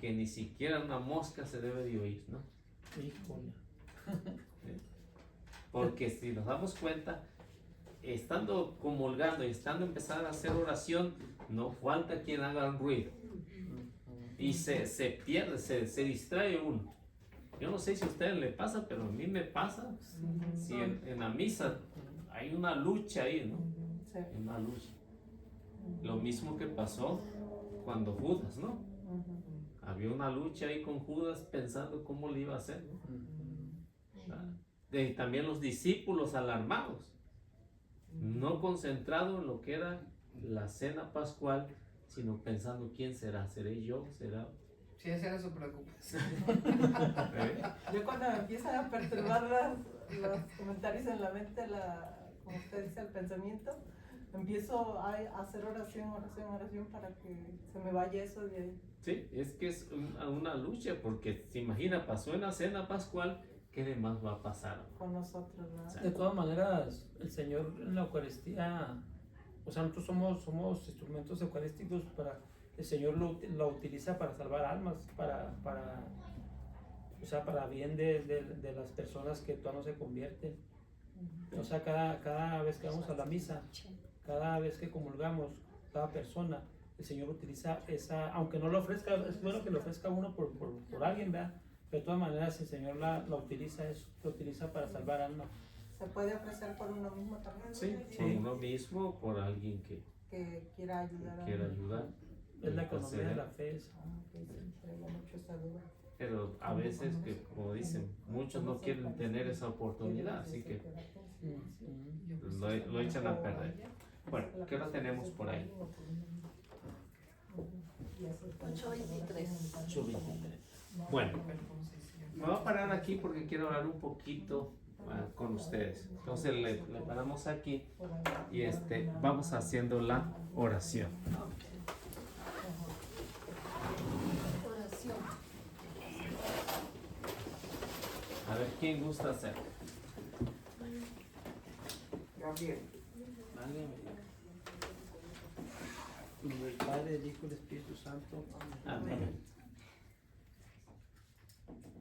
que ni siquiera una mosca se debe de oír, ¿no? Híjole. Porque si nos damos cuenta, estando comulgando y estando empezando a hacer oración, no falta quien haga un ruido. Y se pierde, se distrae uno. Yo no sé si a ustedes les pasa, pero a mí me pasa. Si en la misa hay una lucha ahí, ¿no? Sí. Una lucha. Lo mismo que pasó cuando Judas, ¿no? Había una lucha ahí con Judas pensando cómo le iba a hacer. Y también los discípulos alarmados, no concentrados en lo que era la cena pascual, sino pensando quién será, seré yo, será. Sí, esa era su preocupación. Yo cuando me empiezan a perturbar los comentarios en la mente, como usted dice, el pensamiento, empiezo a hacer oración para que se me vaya eso de ahí. Sí, es que es una lucha, porque se imagina, pasó en la cena pascual, ¿qué demás va a pasar? Con nosotros, ¿verdad? De todas maneras, el Señor en la Eucaristía, o sea, nosotros somos instrumentos eucarísticos para, el Señor lo utiliza para salvar almas, o sea, para bien de las personas que todavía no se convierten. O sea, cada vez que vamos a la misa, cada vez que comulgamos, cada persona, el Señor utiliza esa, aunque no lo ofrezca, es bueno que lo ofrezca uno por alguien, ¿verdad? Pero de todas maneras el Señor la utiliza eso, lo utiliza para salvar almas. ¿Se puede ofrecer por uno mismo también? Sí, por uno mismo, por alguien que quiera ayudar. quiera ayudar. Es la economía de la fe. Sí, traigo mucho esa duda. Pero a veces, que como dicen, muchos no quieren tener esa oportunidad, así que lo echan a perder. Bueno, ¿qué hora tenemos por ahí? 8:23. 8:23. Bueno, me voy a parar aquí porque quiero hablar un poquito con ustedes. Entonces le paramos aquí y vamos haciendo la oración. Oración. A ver, ¿quién gusta hacer? Gabriel. En nombre del Padre, del Hijo y del Espíritu Santo. Amén.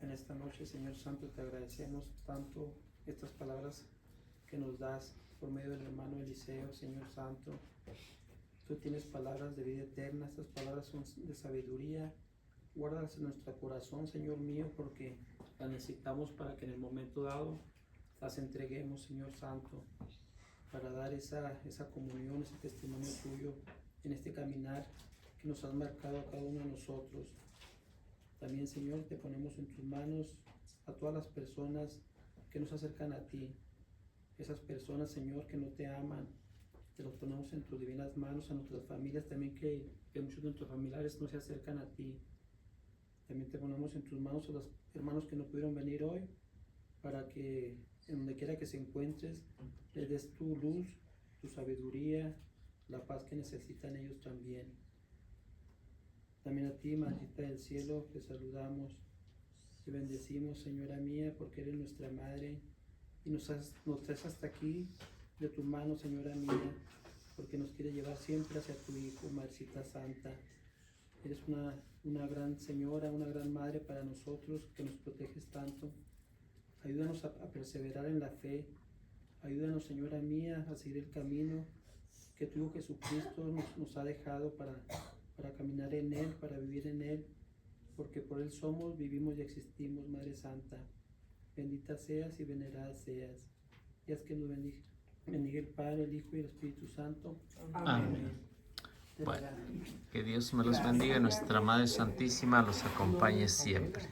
En esta noche, Señor Santo, te agradecemos tanto estas palabras que nos das por medio del hermano Eliseo, Señor Santo. Tú tienes palabras de vida eterna, estas palabras son de sabiduría. Guárdalas en nuestro corazón, Señor mío, porque las necesitamos para que en el momento dado las entreguemos, Señor Santo, para dar esa comunión, ese testimonio tuyo en este caminar que nos has marcado a cada uno de nosotros. También, Señor, te ponemos en tus manos a todas las personas que nos acercan a ti. Esas personas, Señor, que no te aman, te los ponemos en tus divinas manos, a nuestras familias también, que muchos de nuestros familiares no se acercan a ti. También te ponemos en tus manos a los hermanos que no pudieron venir hoy, para que en donde quiera que se encuentres, les des tu luz, tu sabiduría, la paz que necesitan ellos también. También a ti, Madrecita del Cielo, te saludamos, te bendecimos, Señora mía, porque eres nuestra Madre y nos traes hasta aquí de tu mano, Señora mía, porque nos quieres llevar siempre hacia tu Hijo, Madrecita Santa. Eres una gran Señora, una gran Madre para nosotros, que nos proteges tanto. Ayúdanos a perseverar en la fe. Ayúdanos, Señora mía, a seguir el camino que tu Hijo Jesucristo nos ha dejado para caminar en Él, para vivir en Él, porque por Él somos, vivimos y existimos, Madre Santa. Bendita seas y venerada seas. Y haz que nos bendiga el Padre, el Hijo y el Espíritu Santo. Amén. Bueno, que Dios me los bendiga y nuestra Madre Santísima los acompañe siempre.